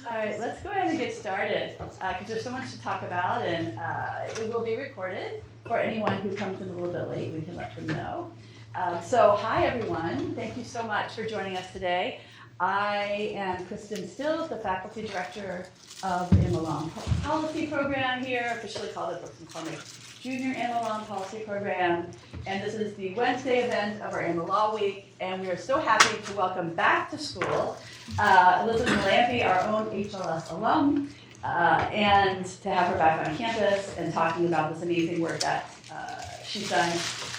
All right, let's go ahead and get started because there's so much to talk about, and it will be recorded for anyone who comes in a little bit late. We can let them know. So hi, everyone. Thank you so much for joining us today. I am Kristen Stills, the Faculty Director of the Animal Policy Program here, officially called the forthcoming Junior Animal Law Policy Program. And this is the Wednesday event of our Animal Law Week, and we are so happy to welcome back to school Elizabeth MeLampy, our own HLS alum, and to have her back on campus and talking about this amazing work that she's done,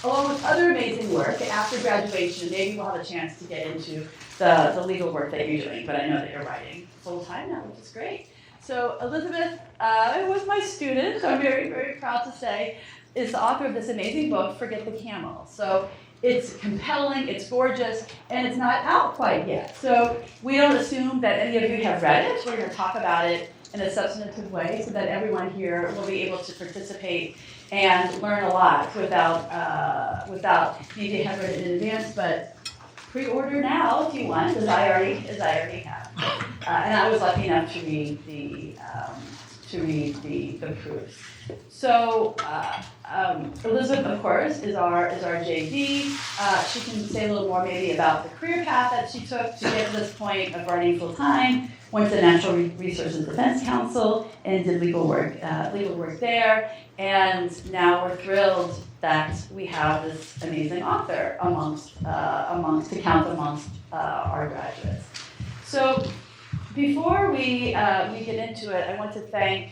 along with other amazing work after graduation. Maybe we'll have a chance to get into the legal work that you're doing, but I know that you're writing full-time now, which is great. So Elizabeth was my student, so I'm very, very proud to say, is the author of this amazing book, Forget the Camel. So it's compelling, it's gorgeous, and it's not out quite yet. So we don't assume that any of you have read it. We're going to talk about it in a substantive way so that everyone here will be able to participate and learn a lot without needing to have read it in advance. But pre-order now if you want, as I already have. And I was lucky enough to read the proofs. So Elizabeth, of course, is our JD. She can say a little more maybe about the career path that she took to get to this point of running full time. Went to the Natural Resources Defense Council and did legal work there. And now we're thrilled that we have this amazing author amongst our graduates. So before we get into it, I want to thank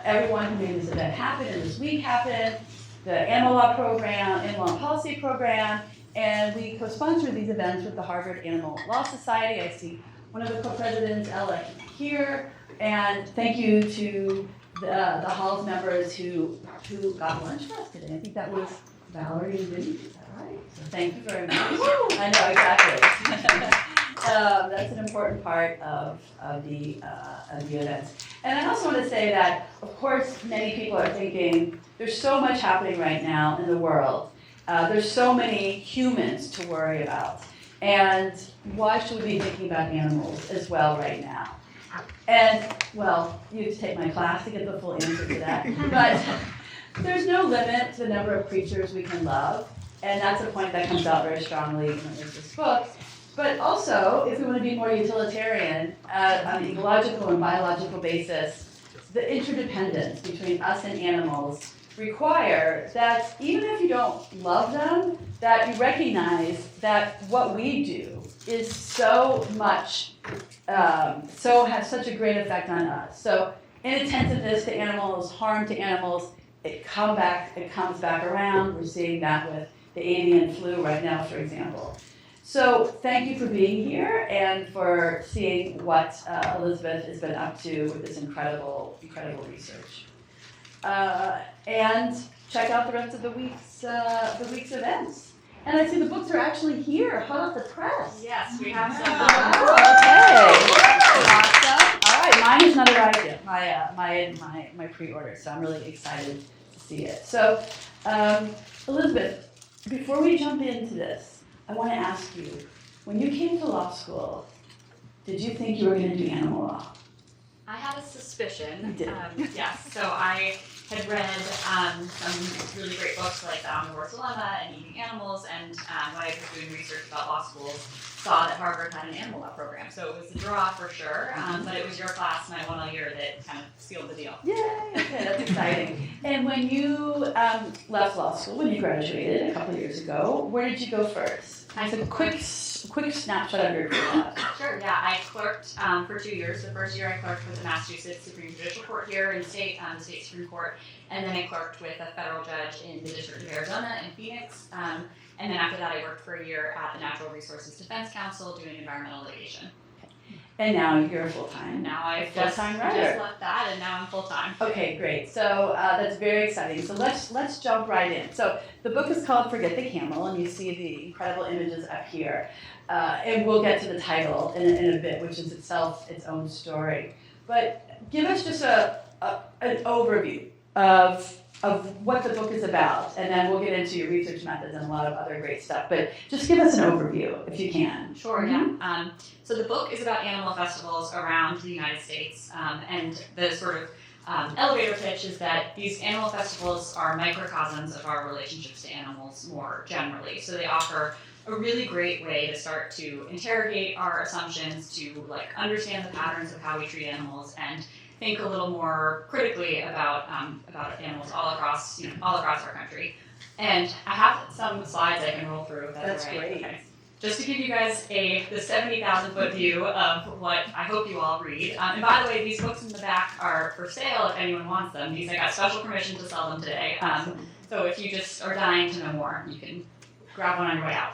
everyone who made this event happen and this week happen, the Animal Law Program, Animal Law Policy Program, and we co-sponsor these events with the Harvard Animal Law Society. I see one of the co-presidents, Ella, here, and thank you to the Hall's members who got lunch for us today. I think that was Valerie and Vinny, is that right? So thank you very much. I know, exactly. That's an important part of the events. And I also want to say that, of course, many people are thinking, there's so much happening right now in the world. There's so many humans to worry about. And why should we be thinking about animals as well right now? And, well, you have to take my class to get the full answer to that. But there's no limit to the number of creatures we can love. And that's a point that comes out very strongly in this book. But also, if we want to be more utilitarian on an ecological and biological basis, the interdependence between us and animals require that even if you don't love them, that you recognize that what we do is so much, has such a great effect on us. So inattentiveness to animals, harm to animals, it comes back around. We're seeing that with the avian flu right now, for example. So thank you for being here and for seeing what Elizabeth has been up to with this incredible research. And check out the rest of the week's events. And I see the books are actually here, hot off the press. Yes, we have some. Okay. Awesome. All right, mine has not arrived yet. My pre-order, so I'm really excited to see it. So, Elizabeth, before we jump into this, I want to ask you, when you came to law school, did you think you were going to do animal law? I had a suspicion. You did. Yes, so I had read some really great books like The Omnivore's Dilemma and Eating Animals, and when I was doing research about law schools, saw that Harvard had an animal law program. So it was a draw for sure, but it was your class and I won all year that kind of sealed the deal. Yay! Okay, that's exciting. And when you left law school, when you graduated a couple of years ago, where did you go first? It's a quick snapshot of your career. Sure, yeah, I clerked for 2 years. The first year I clerked with the Massachusetts Supreme Judicial Court here in the state Supreme Court, and then I clerked with a federal judge in the District of Arizona in Phoenix, and then after that I worked for a year at the Natural Resources Defense Council doing environmental litigation. And now you're full-time. Now I've just left that, and now I'm full-time. Okay, great. So that's very exciting. So let's jump right in. So the book is called Forget the Camel, and you see the incredible images up here. And we'll get to the title in a bit, which is itself its own story. But give us just an overview of what the book is about, and then we'll get into your research methods and a lot of other great stuff. But just give us an overview, if you can. Sure, yeah. So the book is about animal festivals around the United States, and the sort of elevator pitch is that these animal festivals are microcosms of our relationships to animals more generally. So they offer a really great way to start to interrogate our assumptions, to like understand the patterns of how we treat animals, and think a little more critically about animals all across our country. And I have some slides I can roll through. If that's right. Great. Okay. Just to give you guys the 70,000-foot view of what I hope you all read. And by the way, these books in the back are for sale if anyone wants them. I got special permission to sell them today. So if you just are dying to know more, you can grab one on your way out.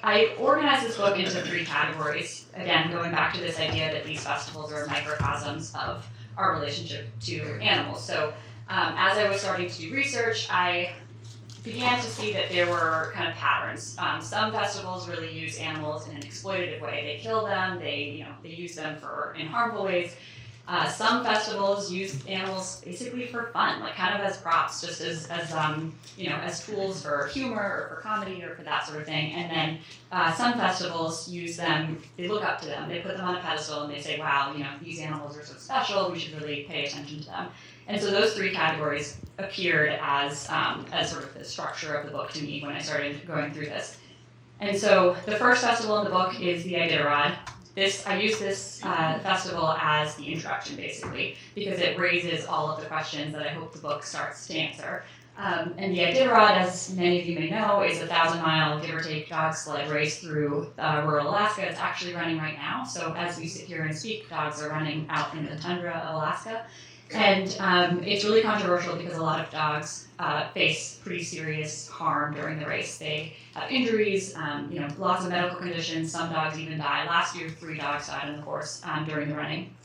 I organized this book into 3 categories. Again, going back to this idea that these festivals are microcosms of our relationship to animals. So as I was starting to do research, I began to see that there were kind of patterns. Some festivals really use animals in an exploitative way. They kill them. They use them in harmful ways. Some festivals use animals basically for fun, like kind of as props, just as tools for humor or for comedy or for that sort of thing. And then some festivals use them. They look up to them. They put them on a pedestal and they say, "Wow, these animals are so special. We should really pay attention to them." And so those 3 categories appeared as sort of the structure of the book to me when I started going through this. And so the first festival in the book is the Iditarod. I use this festival as the introduction, basically, because it raises all of the questions that I hope the book starts to answer. And the Iditarod, as many of you may know, is a 1,000-mile, give or take, dog sled race through rural Alaska. It's actually running right now. So as we sit here and speak, dogs are running out in the tundra of Alaska. And it's really controversial because a lot of dogs face pretty serious harm during the race. They have injuries, lots of medical conditions. Some dogs even die. Last year, 3 dogs died on the course during the running.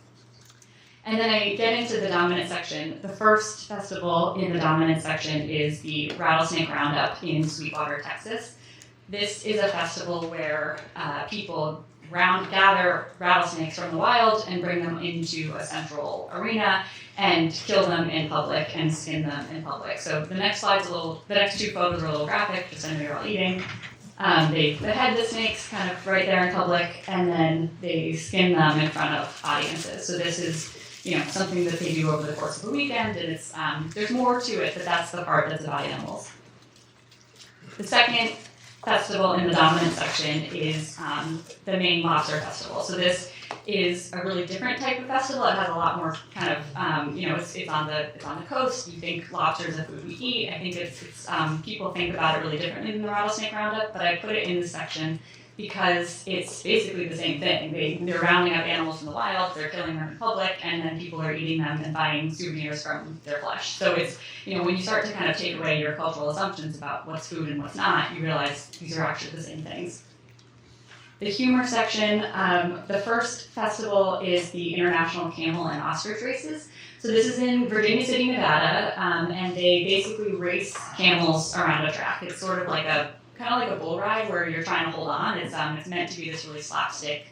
And then I get into the dominant section. The first festival in the dominant section is the Rattlesnake Roundup in Sweetwater, Texas. This is a festival where people gather rattlesnakes from the wild and bring them into a central arena and kill them in public and skin them in public. So the next 2 photos are a little graphic, just so I know you're all eating. They behead the snakes kind of right there in public, and then they skin them in front of audiences. So this is something that they do over the course of the weekend, and it's there's more to it, but that's the part that's about animals. The second festival in the dominant section is the Maine Lobster Festival. So this is a really different type of festival. It has a lot more kind of, it's on the coast. You think lobster is a food we eat. I think it's people think about it really differently than the Rattlesnake Roundup, but I put it in this section because it's basically the same thing. They're rounding up animals from the wild, they're killing them in public, and then people are eating them and buying souvenirs from their flesh. So it's, when you start to kind of take away your cultural assumptions about what's food and what's not, you realize these are actually the same things. The humor section, the first festival is the International Camel and Ostrich Races. So this is in Virginia City, Nevada, and they basically race camels around a track. It's sort of like kind of like a bull ride where you're trying to hold on. It's meant to be this really slapstick,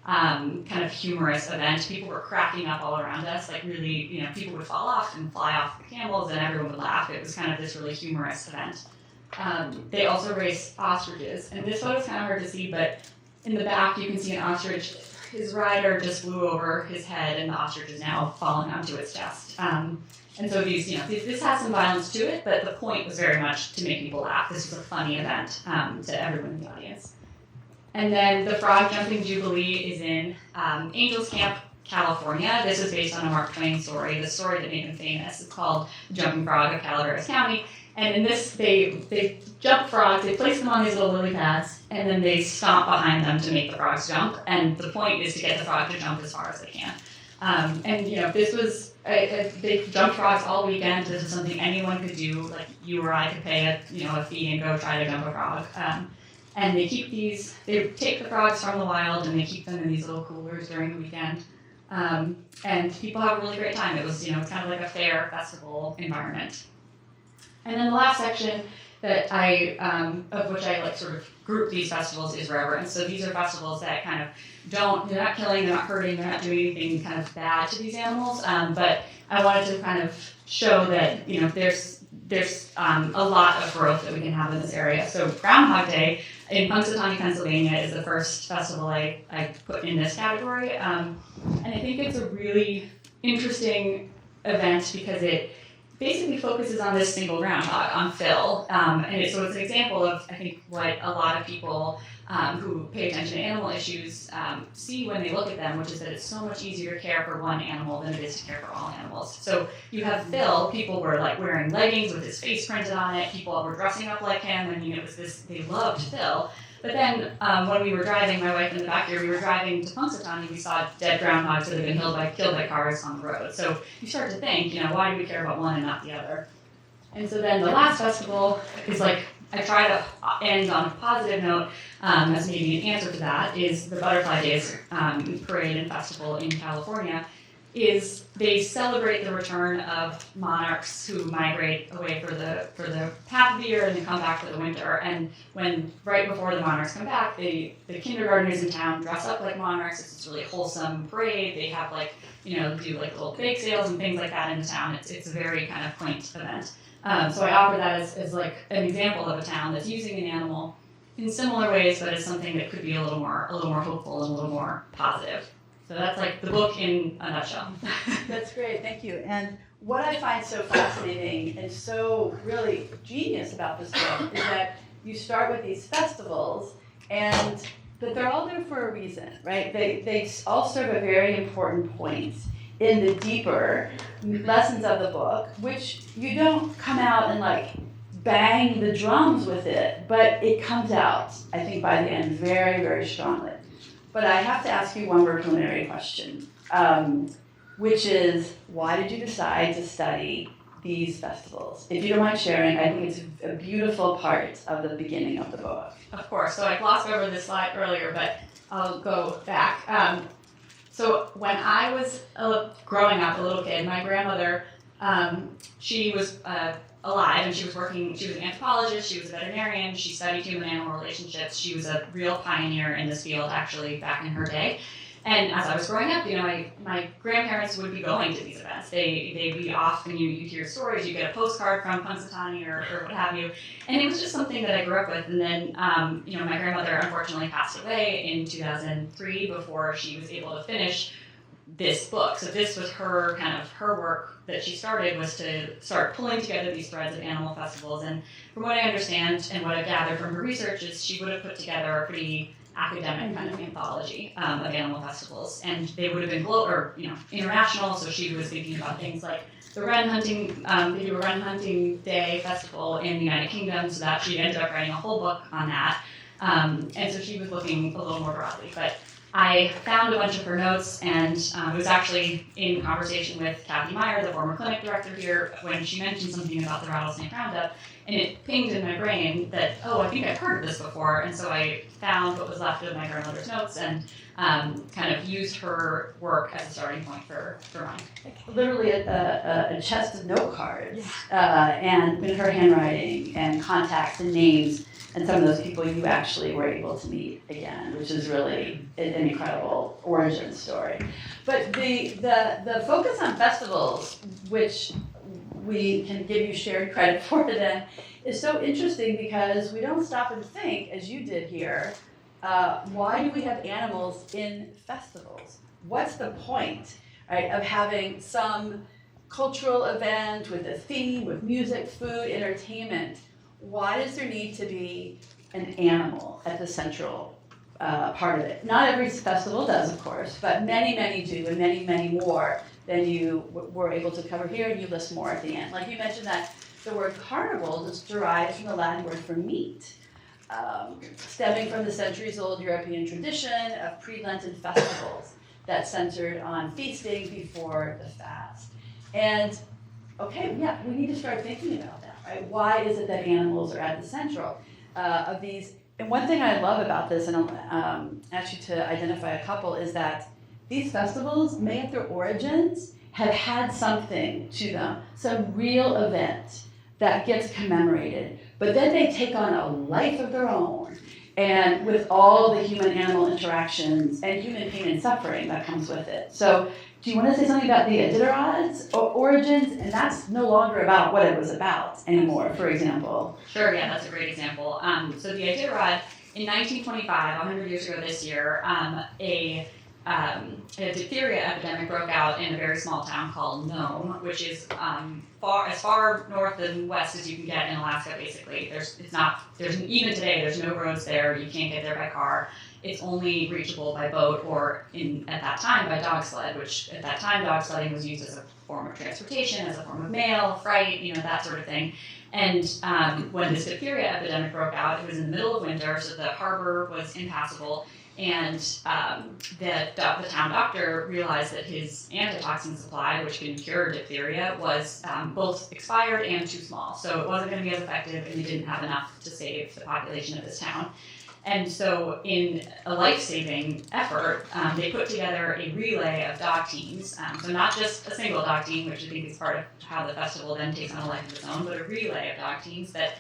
kind of humorous event. People were cracking up all around us, like really, people would fall off and fly off the camels and everyone would laugh. It was kind of this really humorous event. They also race ostriches, and this photo is kind of hard to see, but in the back you can see an ostrich. His rider just flew over his head and the ostrich is now falling onto its chest. And so this has some violence to it, but the point was very much to make people laugh. This was a funny event to everyone in the audience. And then the Frog Jumping Jubilee is in Angels Camp, California. This is based on a Mark Twain story, the story that made him famous. It's called Jumping Frog of Calaveras County. And in this, they jump frogs, they place them on these little lily pads, and then they stomp behind them to make the frogs jump. And the point is to get the frog to jump as far as they can. This was, they jumped frogs all weekend. This is something anyone could do, like you or I could pay a fee and go try to jump a frog. And they take the frogs from the wild and they keep them in these little coolers during the weekend. And people have a really great time. It was, it's kind of like a fair festival environment. And then the last section, that of which I like sort of group these festivals is reverence. So these are festivals that kind of they're not killing, they're not hurting, they're not doing anything kind of bad to these animals. But I wanted to kind of show that, there's a lot of growth that we can have in this area. So Groundhog Day in Punxsutawney, Pennsylvania is the first festival I put in this category. And I think it's a really interesting event because it basically focuses on this single groundhog, on Phil. So it's an example of, I think, what a lot of people who pay attention to animal issues see when they look at them, which is that it's so much easier to care for one animal than it is to care for all animals. So you have Phil, people were like wearing leggings with his face printed on it, people were dressing up like him, and it was this, they loved Phil. But then when we were driving, my wife in the back here, we were driving to Punxsutawney, we saw dead groundhogs that had been killed by cars on the road. So you start to think, why do we care about one and not the other? And so then the last festival is like, I try to end on a positive note, as maybe an answer to that, is the Butterfly Days parade and festival in California. Is they celebrate the return of monarchs who migrate away for the half of the year and then come back for the winter. And when right before the monarchs come back, the kindergartners in town dress up like monarchs. It's this really wholesome parade. They have do like little bake sales and things like that in the town. It's a very kind of quaint event. So I offer that as like an example of a town that's using an animal in similar ways, but as something that could be a little more hopeful and a little more positive. So that's like the book in a nutshell. That's great, thank you. And what I find so fascinating and so really genius about this book is that you start with these festivals, but they're all there for a reason, right? They all serve a very important point in the deeper lessons of the book, which you don't come out and like bang the drums with it, but it comes out, I think, by the end very, very strongly. But I have to ask you one more preliminary question, which is, why did you decide to study these festivals? If you don't mind sharing, I think it's a beautiful part of the beginning of the book. Of course. So I glossed over this slide earlier, but I'll go back. So when I was growing up, a little kid, my grandmother, she was alive, and she was an anthropologist, she was a veterinarian, she studied human-animal relationships, she was a real pioneer in this field, actually, back in her day. And as I was growing up, my grandparents would be going to these events. They'd be off, and you hear stories, you get a postcard from Punxsutawney or what have you. And it was just something that I grew up with. And then, my grandmother unfortunately passed away in 2003 before she was able to finish this book. So this was her work that she started, was to start pulling together these threads of animal festivals. And from what I understand and what I've gathered from her research is she would have put together a pretty academic kind of anthology of animal festivals, and they would have been international. So she was thinking about things like the wren hunting. They do a wren hunting day festival in the United Kingdom, so that she ended up writing a whole book on that. And so she was looking a little more broadly, but I found a bunch of her notes, and was actually in conversation with Kathy Meyer, the former clinic director here, when she mentioned something about the rattlesnake roundup, and it pinged in my brain that, I think I've heard of this before, and so I found what was left of my grandmother's notes and kind of used her work as a starting point for mine. Literally a chest of note cards, and in her handwriting, and contacts and names, and some of those people you actually were able to meet again, which is really an incredible origin story. But the focus on festivals, which we can give you shared credit for then, is so interesting because we don't stop and think, as you did here, why do we have animals in festivals? What's the point, right, of having some cultural event with a theme, with music, food, entertainment? Why does there need to be an animal at the central part of it? Not every festival does, of course, but many, many do, and many, many more than you were able to cover here, and you list more at the end. Like you mentioned that the word carnival is derived from the Latin word for meat, stemming from the centuries-old European tradition of pre-Lenten festivals that centered on feasting before the fast. And, we need to start thinking about that. Right? Why is it that animals are at the central of these? And one thing I love about this, and I'll ask you to identify a couple, is that these festivals may at their origins have had something to them, some real event that gets commemorated but then they take on a life of their own, and with all the human-animal interactions and human pain and suffering that comes with it. So do you want to say something about the Iditarod's origins? And that's no longer about what it was about anymore, for example. Sure, yeah, that's a great example. So the Iditarod, in 1925, 100 years ago this year, a diphtheria epidemic broke out in a very small town called Nome, which is as far north and west as you can get in Alaska. Basically, even today there's no roads there. You can't get there by car. It's only reachable by boat or, at that time, by dog sled. Which at that time, dog sledding was used as a form of transportation, as a form of mail, freight, that sort of thing. And when this diphtheria epidemic broke out, it was in the middle of winter, so the harbor was impassable. And the town doctor realized that his antitoxin supply, which can cure diphtheria, was both expired and too small. So it wasn't going to be as effective, and they didn't have enough to save the population of this town. And so in a life-saving effort, they put together a relay of dog teams. So not just a single dog team, which I think is part of how the festival then takes on a life of its own, but a relay of dog teams that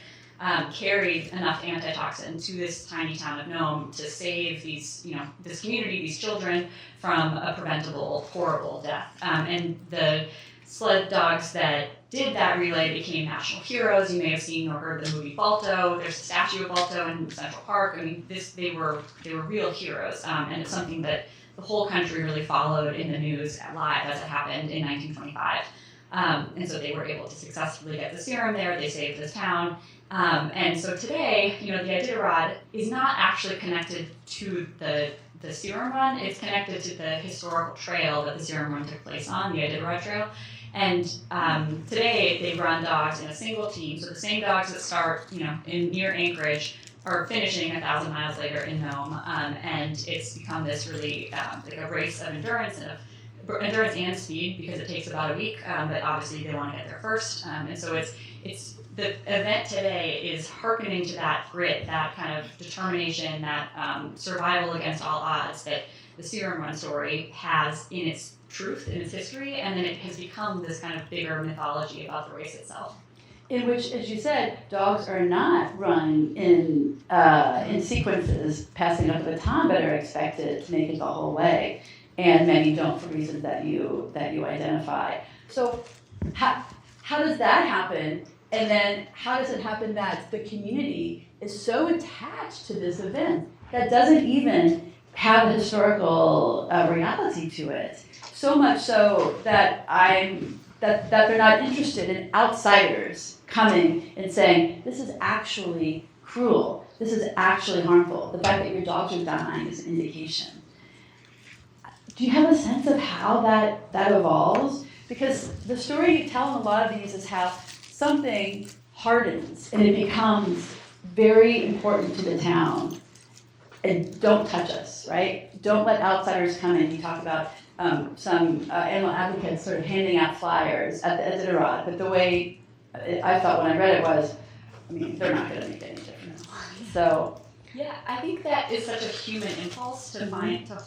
carried enough antitoxin to this tiny town of Nome to save this community, these children, from a preventable, horrible death. And the sled dogs that did that relay became national heroes. You may have seen or heard the movie Balto. There's a statue of Balto in Central Park. I mean, they were real heroes, and it's something that the whole country really followed in the news live as it happened in 1925. And so they were able to successfully get the serum there. They saved this town. And so today, the Iditarod is not actually connected to the serum run. It's connected to the historical trail that the serum run took place on, the Iditarod Trail. And today they run dogs in a single team. So the same dogs that start, near Anchorage are finishing 1,000 miles later in Nome. And it's become this really like a race of endurance and speed, because it takes about a week. But obviously they want to get there first. And so it's the event today is hearkening to that grit, that kind of determination, that survival against all odds that the serum run story has in its truth, in its history, and then it has become this kind of bigger mythology about the race itself. In which, as you said, dogs are not run in sequences, passing up the baton, but are expected to make it the whole way, and many don't for reasons that you identify. So, how does that happen? And then how does it happen that the community is so attached to this event that doesn't even have a historical reality to it? So much so that that they're not interested in outsiders coming and saying, this is actually cruel, this is actually harmful. The fact that your dogs are dying is an indication. Do you have a sense of how that evolves? Because the story you tell in a lot of these is how something hardens and it becomes very important to the town. And don't touch us, right? Don't let outsiders come in. You talk about some animal advocates sort of handing out flyers at the Iditarod, but the way I thought when I read it was, they're not going to make any difference. So. Yeah, I think that is such a human impulse to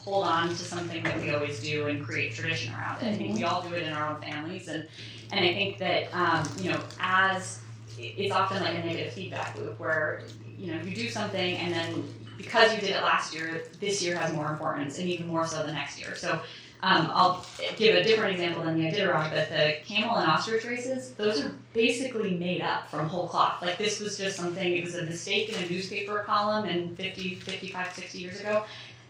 hold on to something that we always do and create tradition around it. I think we all do it in our own families, and I think that as it's often like a negative feedback loop where you do something and then because you did it last year, this year has more importance, and even more so the next year. So I'll give a different example than the Iditarod, but the camel and ostrich races, those are basically made up from whole cloth. Like this was just something, it was a mistake in a newspaper column in 55, 60 years ago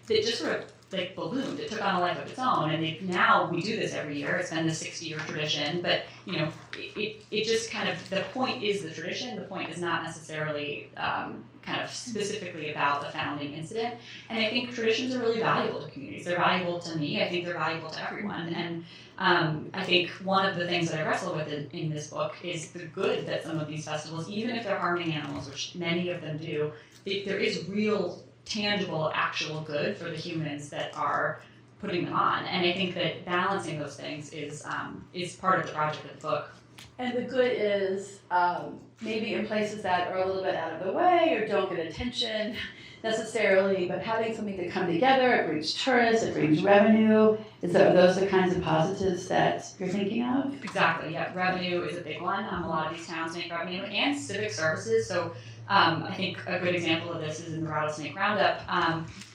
that just sort of like ballooned. It took on a life of its own, and now we do this every year. It's been the 60-year tradition, but it just kind of, the point is the tradition. The point is not necessarily kind of specifically about the founding incident. And I think traditions are really valuable to communities. They're valuable to me. I think they're valuable to everyone. And I think one of the things that I wrestle with in this book is the good that some of these festivals, even if they're harming animals, which many of them do, there is real, tangible, actual good for the humans that are putting them on. And I think that balancing those things is part of the project of the book. And the good is maybe in places that are a little bit out of the way or don't get attention necessarily, but having something to come together, it brings tourists, it brings revenue. Are those the kinds of positives that you're thinking of? Exactly, yeah. Revenue is a big one. A lot of these towns make revenue, and civic services. So I think a good example of this is in the Rattlesnake Roundup.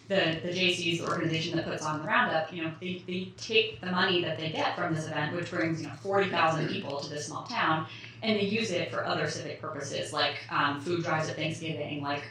The JC's the organization that puts on the roundup, they take the money that they get from this event, which brings 40,000 people to this small town, and they use it for other civic purposes, like food drives at Thanksgiving, like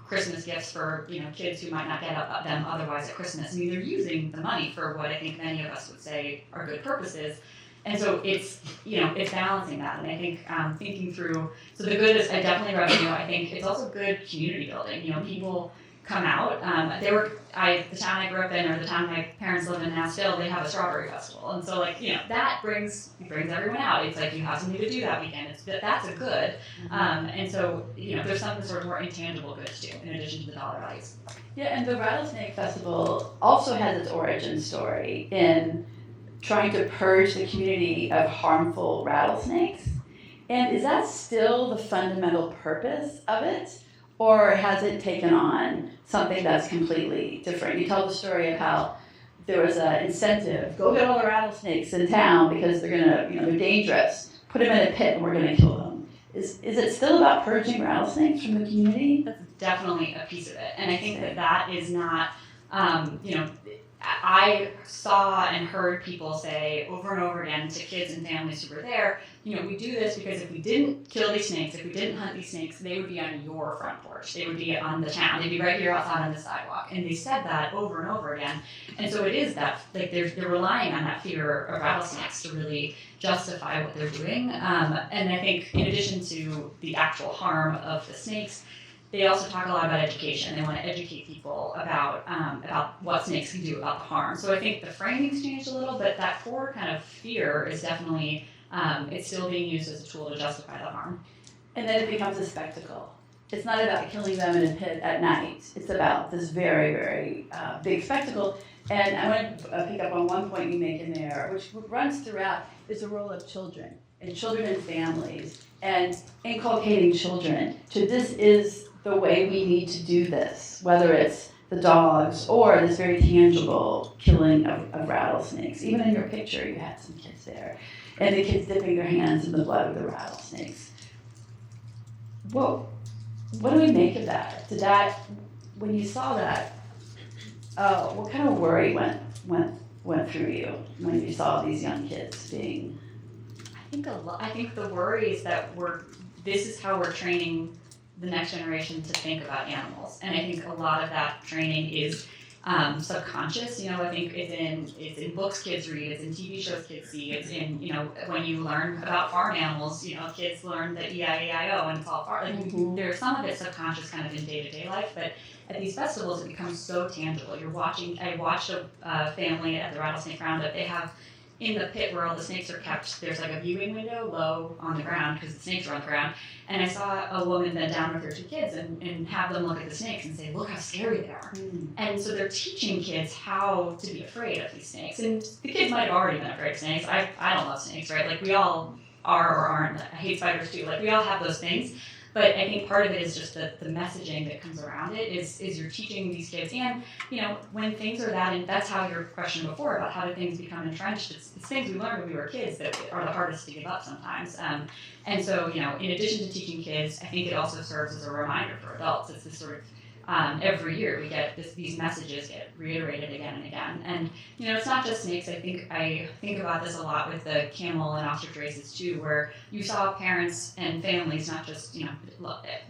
Christmas gifts for kids who might not get them otherwise at Christmas. I mean, they're using the money for what I think many of us would say are good purposes. And so it's balancing that, and I think thinking through. So the good is definitely revenue. I think it's also good community building. People come out. The town I grew up in, or the town my parents live in now still, they have a strawberry festival, and so that brings everyone out. It's like you have something to do that weekend. That's a good, and so there's something sort of more intangible goods too, in addition to the dollar values. Yeah, and the Rattlesnake Festival also has its origin story in trying to purge the community of harmful rattlesnakes. And is that still the fundamental purpose of it? Or has it taken on something that's completely different? You tell the story of how there was an incentive, go get all the rattlesnakes in town because they're they're dangerous. Put them in a pit and we're gonna kill them. Is it still about purging rattlesnakes from the community? That's definitely a piece of it. And I think that is not, I saw and heard people say over and over again to kids and families who were there, we do this because if we didn't kill these snakes, if we didn't hunt these snakes, they would be on your front porch. They would be on the town. They'd be right here outside on the sidewalk. And they said that over and over again. And so it is that, they're relying on that fear of rattlesnakes to really justify what they're doing. And I think in addition to the actual harm of the snakes, they also talk a lot about education. They want to educate people about what snakes can do about the harm. So I think the framing's changed a little, but that core kind of fear is definitely, it's still being used as a tool to justify the harm. And then it becomes a spectacle. It's not about killing them in a pit at night. It's about this very, very big spectacle. And I want to pick up on one point you make in there, which runs throughout, is the role of children and families and inculcating children to this is the way we need to do this, whether it's the dogs or this very tangible killing of rattlesnakes. Even in your picture, you had some kids there, and the kids dipping their hands in the blood of the rattlesnakes. Whoa, what do we make of that? When you saw that, what kind of worry went through you when you saw these young kids being? I think the worry is that this is how we're training the next generation to think about animals, and I think a lot of that training is subconscious. I think it's in books kids read, it's in TV shows kids see, it's in when you learn about farm animals, kids learn the E-I-E-I-O and it's all farm. There's some of it subconscious, kind of in day-to-day life, but at these festivals it becomes so tangible. I watched a family at the Rattlesnake Roundup. They have in the pit where all the snakes are kept, there's like a viewing window low on the ground because the snakes are on the ground. And I saw a woman bend down with her two kids and have them look at the snakes and say, look how scary they are. And so they're teaching kids how to be afraid of these snakes. And the kids might have already been afraid of snakes. I don't love snakes, right? Like we all are or aren't. I hate spiders too. Like we all have those things. But I think part of it is just the messaging that comes around it is you're teaching these kids. And, when things are that, and that's how your question before about how do things become entrenched, it's things we learned when we were kids that are the hardest to give up sometimes. And so, in addition to teaching kids, I think it also serves as a reminder for adults. It's this sort of, every year we get these messages get reiterated again and again. And, it's not just snakes. I think about this a lot with the camel and ostrich races too, where you saw parents and families, not just,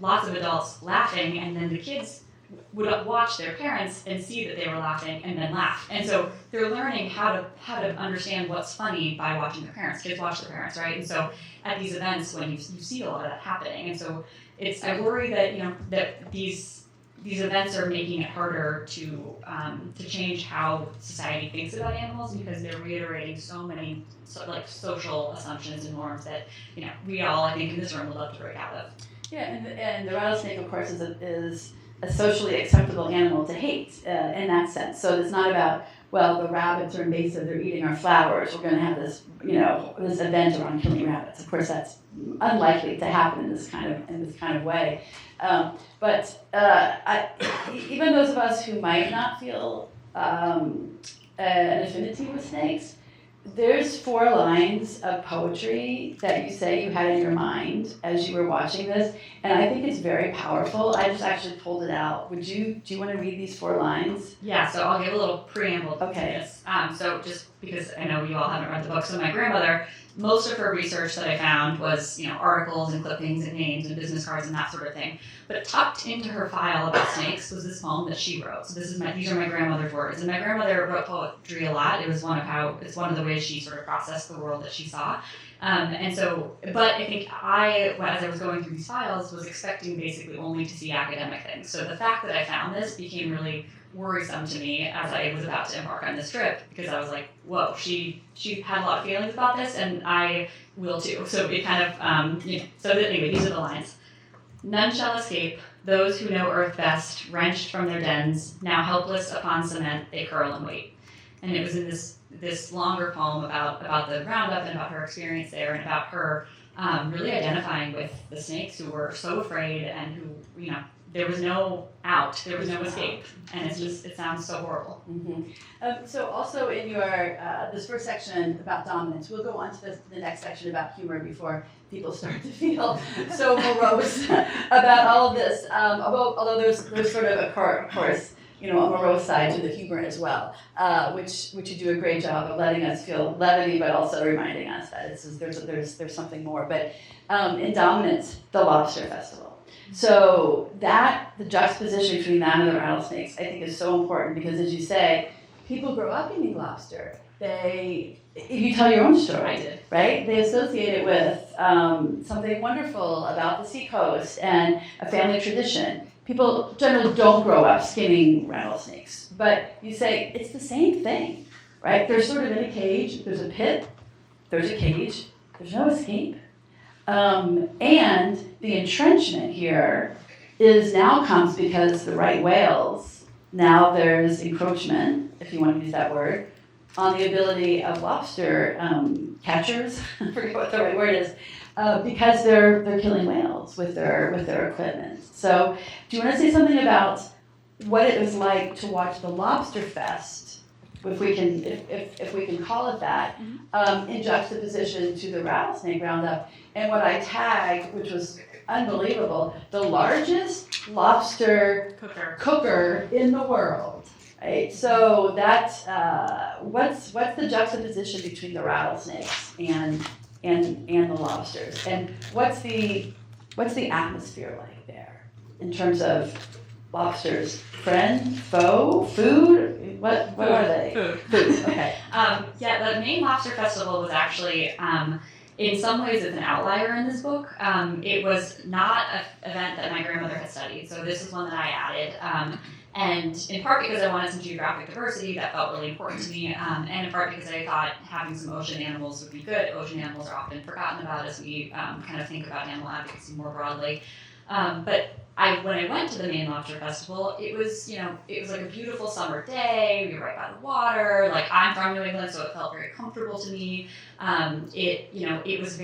lots of adults laughing, and then the kids would watch their parents and see that they were laughing and then laugh. And so they're learning how to understand what's funny by watching their parents. Kids watch their parents, right? And so at these events when you see a lot of that happening. And so I worry that, that these events are making it harder to change how society thinks about animals because they're reiterating so many social assumptions and norms that we all, I think, in this room would love to break out of. Yeah, and the rattlesnake, of course, is a socially acceptable animal to hate in that sense. So it's not about well, the rabbits are invasive, they're eating our flowers, we're going to have this, this event around killing rabbits. Of course, that's unlikely to happen in this kind of way. Even those of us who might not feel an affinity with snakes, there's 4 lines of poetry that you say you had in your mind as you were watching this, and I think it's very powerful. I just actually pulled it out. Do you want to read these 4 lines? Yeah, so I'll give a little preamble to this. So just because I know you all haven't read the book, so my grandmother, most of her research that I found was, articles and clippings and names and business cards and that sort of thing. But tucked into her file about snakes was this poem that she wrote. So these are my grandmother's words. And my grandmother wrote poetry a lot. It's one of the ways she sort of processed the world that she saw. But I think as I was going through these files, was expecting basically only to see academic things. So the fact that I found this became really worrisome to me as I was about to embark on this trip, because I was like, whoa, she had a lot of feelings about this, and I will too. So it kind of, anyway, these are the lines. None shall escape, those who know earth best, wrenched from their dens, now helpless upon cement, they curl and wait. And it was in this longer poem about the roundup and about her experience there, and about her really identifying with the snakes who were so afraid and who, there was no out, there was no escape, and it sounds so horrible. Mm-hmm. So also in your, this first section about dominance, we'll go on to the next section about humor before people start to feel so morose about all of this, although there's sort of, of course, a morose side to the humor as well, which you do a great job of letting us feel levity, but also reminding us that there's something more. But in Dominance, the Lobster Festival. So the juxtaposition between that and the rattlesnakes, I think, is so important, because, as you say, people grow up eating lobster. If you tell your own story, I did. Right? They associate it with something wonderful about the seacoast and a family tradition. People generally don't grow up skinning rattlesnakes, but you say it's the same thing, right? They're sort of in a cage. There's a pit. There's a cage. There's no escape. And the entrenchment here now comes because the right whales, now there's encroachment, if you want to use that word, on the ability of lobster catchers, I forget what the right word is, because they're killing whales with their equipment. So do you want to say something about what it was like to watch the Lobster Fest, if we can call it that, in juxtaposition to the rattlesnake roundup, and what I tagged, which was unbelievable, the largest lobster cooker in the world. Right. So that's what's the juxtaposition between the rattlesnakes and the lobsters, and what's the atmosphere like there in terms of lobsters? Friend, foe, food? What are they? Food. Okay. The Maine Lobster Festival was actually, in some ways, it's an outlier in this book. It was not an event that my grandmother had studied, so this is one that I added. And in part because I wanted some geographic diversity, that felt really important to me, and in part because I thought having some ocean animals would be good. Ocean animals are often forgotten about as we kind of think about animal advocacy more broadly. But when I went to the Maine Lobster Festival, it was like a beautiful summer day. We were right by the water. Like, I'm from New England, so it felt very comfortable to me. It was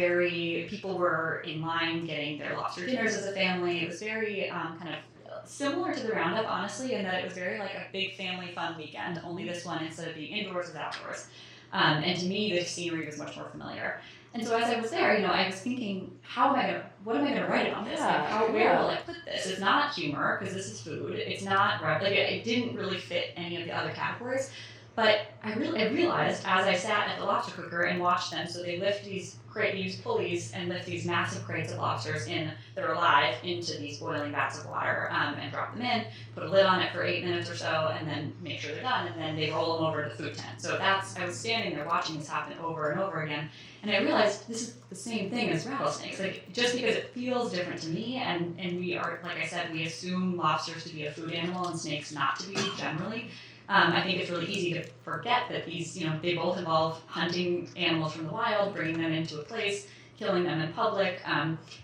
people were in line getting their lobster dinners as a family. It was very kind of similar to the roundup, honestly, in that it was very like a big family fun weekend. Only this one, instead of being indoors, was outdoors. And to me, the scenery was much more familiar. And so as I was there, I was thinking, what am I going to write about this? Where will I put this? It's not humor, because this is food. It's not, it didn't really fit any of the other categories. But I realized as I sat at the lobster cooker and watched them, so they use pulleys and lift these massive crates of lobsters that are alive into these boiling vats of water, and drop them in, put a lid on it for 8 minutes or so, and then make sure they're done, and then they roll them over to the food tent. So I was standing there watching this happen over and over again, and I realized this is the same thing as rattlesnakes. Like, just because it feels different to me, and we are, like I said, we assume lobsters to be a food animal and snakes not to be generally. I think it's really easy to forget that these, they both involve hunting animals from the wild, bringing them into a place, killing them in public.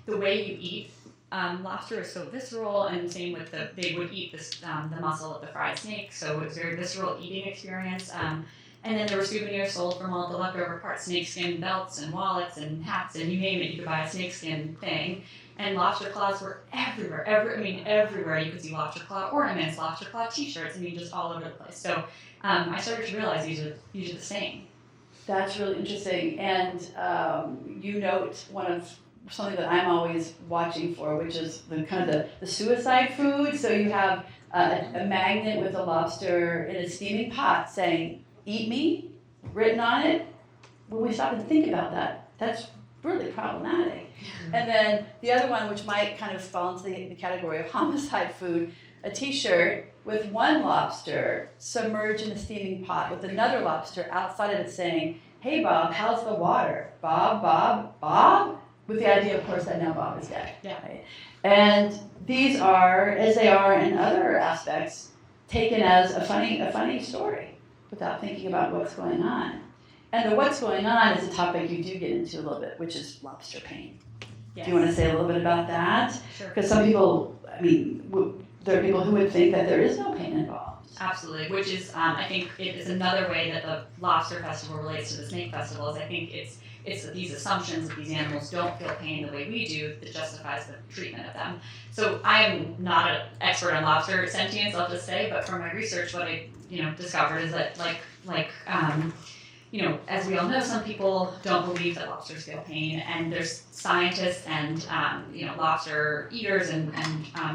The way you eat lobster is so visceral, and same with they would eat this the muscle of the fried snake, so it was a very visceral eating experience. And then there were souvenirs sold from all the leftover parts, snakeskin belts and wallets and hats, and you name it, you could buy a snakeskin thing. And lobster claws were everywhere. Everywhere you could see lobster claw ornaments, lobster claw T-shirts. I mean, just all over the place. So I started to realize these are the same. That's really interesting. And you note something that I'm always watching for, which is the suicide food. So you have a magnet with a lobster in a steaming pot saying, "Eat me," written on it. When we stop and think about that, that's really problematic. Mm-hmm. And then the other one, which might kind of fall into the category of homicide food, a T-shirt with one lobster submerged in a steaming pot with another lobster outside of it saying, "Hey Bob, how's the water? Bob, Bob, Bob?" With the idea, of course, that now Bob is dead. Yeah. Right? And these are, as they are in other aspects, taken as a funny story without thinking about what's going on. And the what's going on is a topic you do get into a little bit, which is lobster pain. Yes. Do you want to say a little bit about that? Sure. Because some people, there are people who would think that there is no pain involved. Absolutely, which is, I think it is another way that the lobster festival relates to the snake festival, is I think it's these assumptions that these animals don't feel pain the way we do that justifies the treatment of them. So I am not an expert on lobster sentience, I'll just say, but from my research, what I discovered is that as we all know, some people don't believe that lobsters feel pain, and there's scientists and lobster eaters and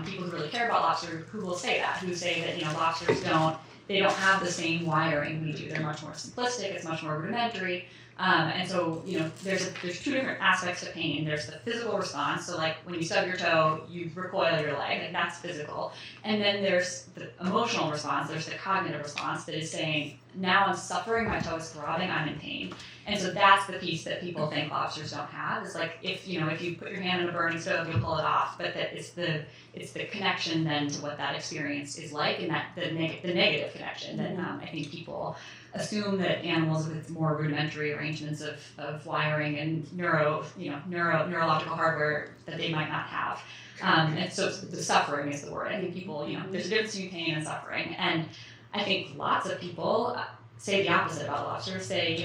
people who really care about lobster who will say that, who say that lobsters don't have the same wiring we do. They're much more simplistic. It's much more rudimentary. And so, there's two different aspects to pain. There's the physical response, so like when you stub your toe, you recoil your leg, and that's physical. And then there's the emotional response, there's the cognitive response that is saying, now I'm suffering, my toe is throbbing, I'm in pain. And so that's the piece that people think lobsters don't have. It's like if you put your hand in a burning stove, you'll pull it off, but that it's the connection then to what that experience is like, and that the negative connection that I think people assume that animals with more rudimentary arrangements of wiring and neurological hardware that they might not have. And so the suffering is the word. I think people, there's a difference between pain and suffering. And I think lots of people say the opposite about lobsters, say,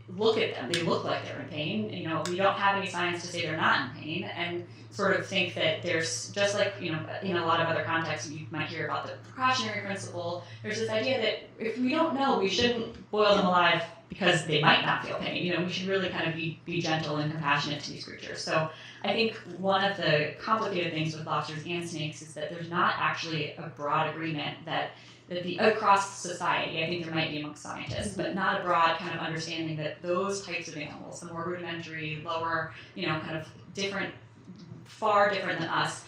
look at them, they look like they're in pain. We don't have any science to say they're not in pain, and sort of think that there's, just like, in a lot of other contexts, you might hear about the precautionary principle, there's this idea that if we don't know, we shouldn't boil them alive because they might not feel pain. We should really kind of be gentle and compassionate to these creatures. So I think one of the complicated things with lobsters and snakes is that there's not actually a broad agreement that across society, I think there might be amongst scientists, but not a broad kind of understanding that those types of animals, the more rudimentary, lower, kind of different, far different than us,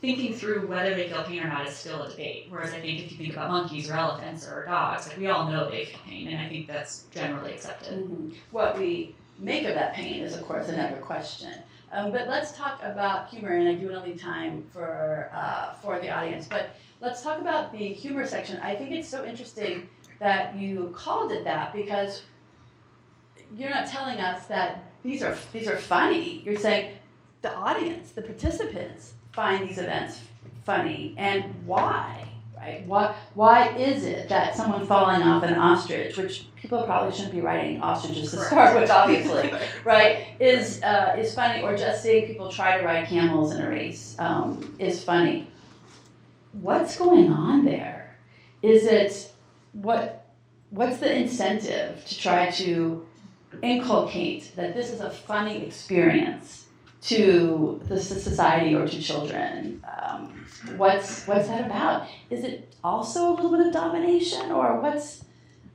thinking through whether they feel pain or not is still a debate. Whereas I think if you think about monkeys or elephants or dogs, we all know they feel pain, and I think that's generally accepted. Mm-hmm. What we make of that pain is, of course, another question. But let's talk about humor, and I do want to leave time for the audience. But let's talk about the humor section. I think it's so interesting that you called it that, because you're not telling us that these are funny. You're saying the audience, the participants, find these events funny, and why, right? Why is it that someone falling off an ostrich, which people probably shouldn't be riding ostriches to start with, obviously, right, is funny, or just seeing people try to ride camels in a race is funny? What's going on there? Is it what's the incentive to try to inculcate that this is a funny experience to the society or to children? What's that about? Is it also a little bit of domination, or what's?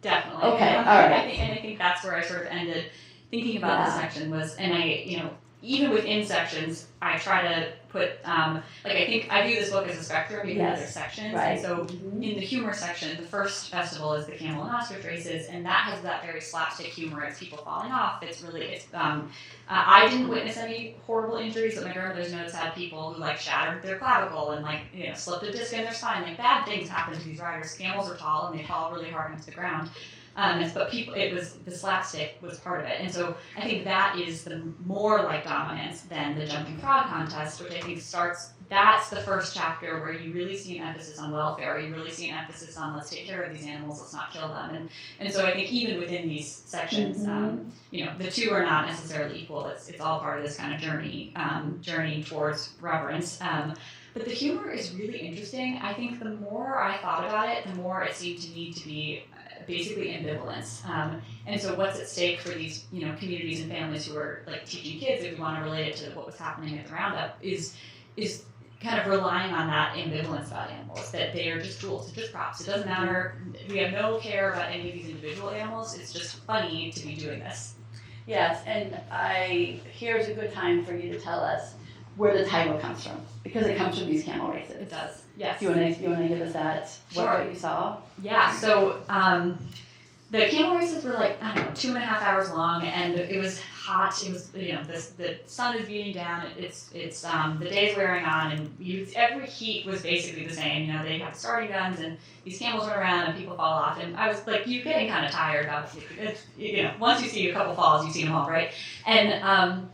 Definitely. Okay, all right. I think that's where I sort of ended thinking about this section was, and I, even within sections, I try to put, I think I view this book as a spectrum because Yes. there's sections. Right. And so in the humor section, the first festival is the camel and ostrich races, and that has that very slapstick humor. It's people falling off. I didn't witness any horrible injuries, but my grandmother's notes had people who shattered their clavicle and slipped a disc in their spine. Bad things happen to these riders. Camels are tall and they fall really hard into the ground. But the slapstick was part of it. And so I think that is the more dominance than the jumping frog contest, which I think that's the first chapter where you really see an emphasis on welfare. You really see an emphasis on let's take care of these animals, let's not kill them. And so I think even within these sections, the two are not necessarily equal. It's all part of this kind of journey towards reverence. But the humor is really interesting. I think the more I thought about it, the more it seemed to me to be basically ambivalence. And so what's at stake for these, communities and families who are teaching kids, if we want to relate it to what was happening at the Roundup, is kind of relying on that ambivalence about animals, that they are just tools, they're just props. It doesn't matter. We have no care about any of these individual animals. It's just funny to be doing this. Yes, and here's a good time for you to tell us where the title comes from, because it comes from these camel races. It does. Yes. Do you want to give us that? Sure. What you saw? Yeah. So the camel races were 2.5 hours long, and it was hot. It was the sun is beating down. It's the day's wearing on, and every heat was basically the same. They have starting guns, and these camels run around, and people fall off. And I was you're getting kind of tired of it. Once you see a couple falls, you've seen them all, right? And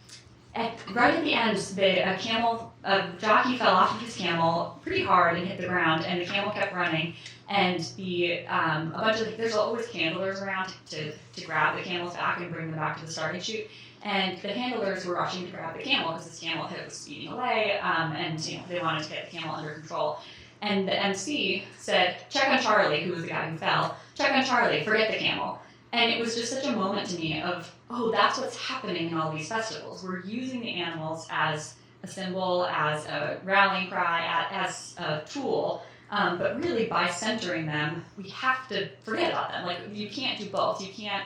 right at the end, a jockey fell off of his camel pretty hard and hit the ground, and the camel kept running. And there's always handlers around to grab the camel's back and bring them back to the starting chute. And the handlers were rushing to grab the camel because this camel was speeding away, and they wanted to get the camel under control. And the MC said, "Check on Charlie," who was the guy who fell. "Check on Charlie, forget the camel." And it was just such a moment to me of, oh, that's what's happening in all these festivals. We're using the animals as a symbol, as a rallying cry, as a tool. But really, by centering them, we have to forget about them. You can't do both. You can't,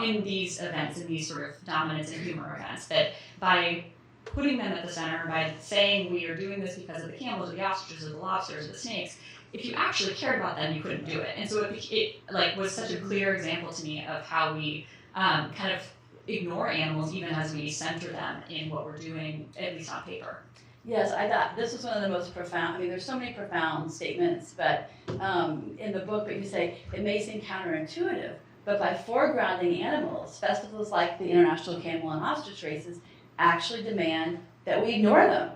in these events, in these sort of dominance and humor events, that by putting them at the center, by saying we are doing this because of the camels or the ostriches or the lobsters or the snakes, if you actually cared about them, you couldn't do it. And so it was such a clear example to me of how we kind of ignore animals even as we center them in what we're doing, at least on paper. Yes, I thought this was one of the most profound. There's so many profound statements, but in the book, but you say it may seem counterintuitive, but by foregrounding animals, festivals like the International Camel and Ostrich Races actually demand that we ignore them.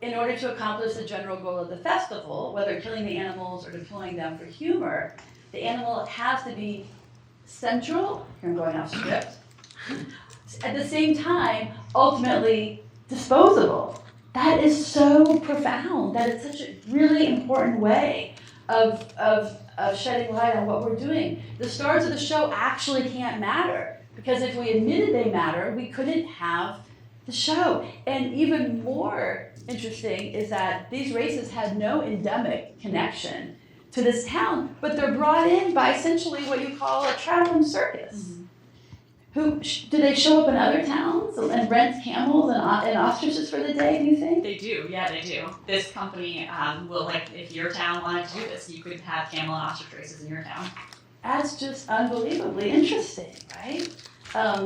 In order to accomplish the general goal of the festival, whether killing the animals or deploying them for humor, the animal has to be central, here I'm going off script, at the same time, ultimately disposable. That is so profound. That is such a really important way of shedding light on what we're doing. The stars of the show actually can't matter, because if we admitted they matter, we couldn't have the show. And even more interesting is that these races had no endemic connection to this town, but they're brought in by essentially what you call a traveling circus. Mm-hmm. Do they show up in other towns and rent camels and ostriches for the day, do you think? They do, yeah, they do. This company will, if your town wanted to do this, you could have camel and ostrich races in your town. That's just unbelievably interesting, right?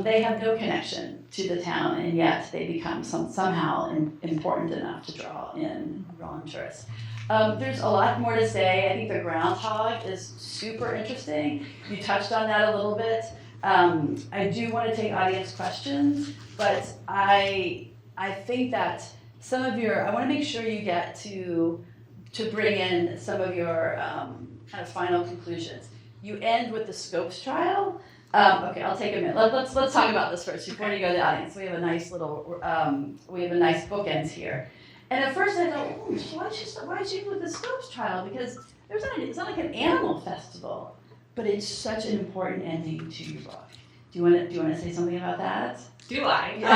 They have no connection to the town, and yet they become somehow important enough to draw in tourists. There's a lot more to say. I think the groundhog is super interesting. You touched on that a little bit. I do want to take audience questions, but I think that I want to make sure you get to bring in some of your kind of final conclusions. You end with the Scopes trial. Okay, I'll take a minute. Let's talk about this first before you go to the audience. We have a nice bookends here. And at first I thought, why'd you do the Scopes trial? Because it's not like an animal festival, but it's such an important ending to your book. Do you want to say something about that? Do I? No,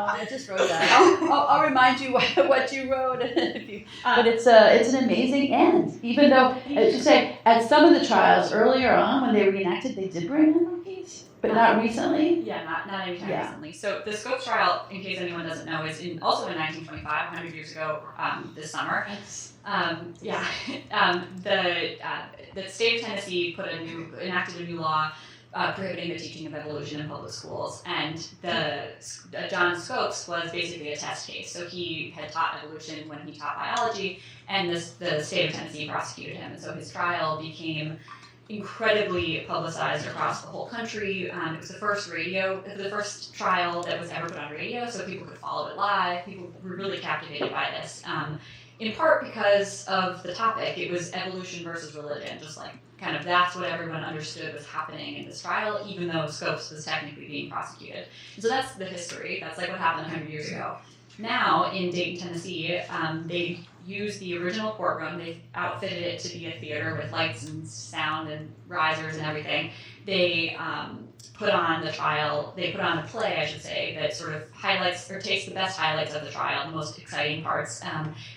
I just wrote that. I'll remind you what you wrote. But it's an amazing end. Even though, as you say, at some of the trials earlier on when they were reenacted, they did bring in monkeys. But not recently? Yeah, not anytime Yeah. recently. So the Scopes trial, in case anyone doesn't know, is also in 1925, 100 years ago this summer. The state of Tennessee enacted a new law prohibiting the teaching of evolution in public schools, and John Scopes was basically a test case. So he had taught evolution when he taught biology, and the state of Tennessee prosecuted him, and so his trial became incredibly publicized across the whole country. It was the first trial that was ever put on radio, so people could follow it live. People were really captivated by this, in part because of the topic. It was evolution versus religion, just like kind of that's what everyone understood was happening in this trial, even though Scopes was technically being prosecuted. And so that's the history. That's like what happened 100 years ago. Now, in Dayton, Tennessee, they used the original courtroom. They outfitted it to be a theater with lights and sound and risers and everything. They put on the trial. They put on a play, I should say, that sort of highlights or takes the best highlights of the trial, the most exciting parts,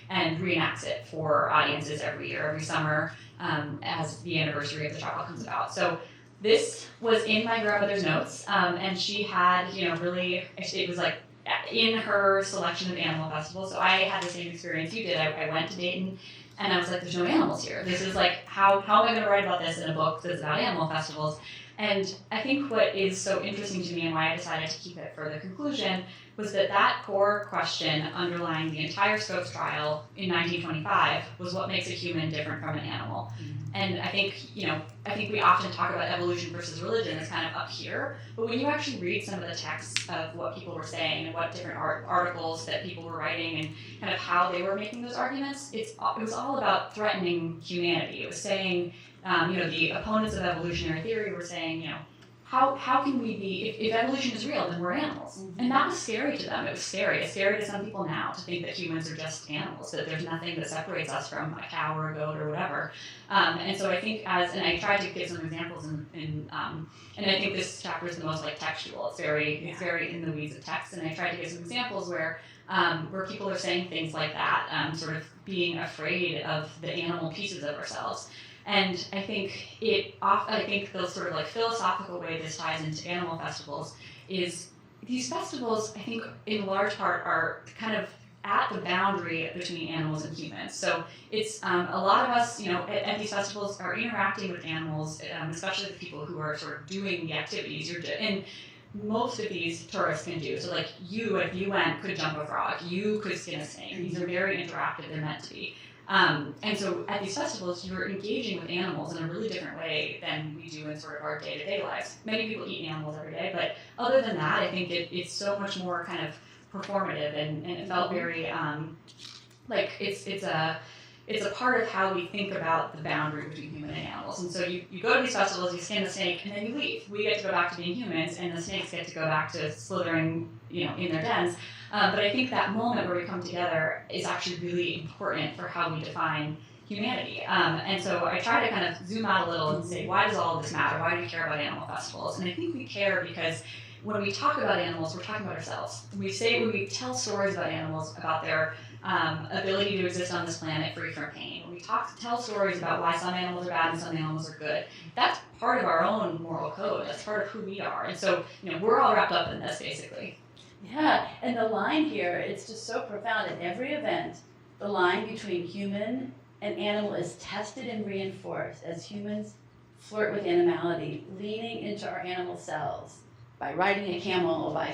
and reenacts it for audiences every year, every summer, as the anniversary of the trial comes about. So this was in my grandmother's notes, and she had, it was like in her selection of animal festivals. So I had the same experience you did. I went to Dayton, and I was like, there's no animals here. This is like, how am I going to write about this in a book that's about animal festivals? And I think what is so interesting to me and why I decided to keep it for the conclusion was that core question underlying the entire Scopes trial in 1925 was what makes a human different from an animal. And I think we often talk about evolution versus religion as kind of up here, but when you actually read some of the texts of what people were saying and what different articles that people were writing and kind of how they were making those arguments, it was all about threatening humanity. It was saying, the opponents of evolutionary theory were saying, how can we be, if evolution is real, then we're animals. And that was scary to them. It was scary. It's scary to some people now to think that humans are just animals, that there's nothing that separates us from a cow or a goat or whatever. And so I think and I tried to give some examples and I think this chapter is the most like textual. It's very in the weeds of text. And I tried to give some examples where people are saying things like that, sort of being afraid of the animal pieces of ourselves. And I think the sort of like philosophical way this ties into animal festivals is these festivals, I think, in large part are kind of at the boundary between animals and humans. So it's a lot of us, at these festivals are interacting with animals, especially the people who are sort of doing the activities and most of these tourists can do. So like if you went, could jump a frog, you could skin a snake. These are very interactive, they're meant to be. And so at these festivals, you're engaging with animals in a really different way than we do in sort of our day-to-day lives. Many people eat animals every day, but other than that, I think it's so much more kind of performative, and it felt very like it's a part of how we think about the boundary between human and animals. And so you go to these festivals, you skin the snake, and then you leave. We get to go back to being humans, and the snakes get to go back to slithering, in their dens. But I think that moment where we come together is actually really important for how we define humanity. And so I try to kind of zoom out a little and say, why does all of this matter? Why do we care about animal festivals? And I think we care because when we talk about animals, we're talking about ourselves. When we tell stories about animals, about their ability to exist on this planet free from pain, when we tell stories about why some animals are bad and some animals are good, that's part of our own moral code. That's part of who we are. And so, we're all wrapped up in this, basically. Yeah, and the line here, it's just so profound. At every event, the line between human and animal is tested and reinforced as humans flirt with animality, leaning into our animal selves by riding a camel, by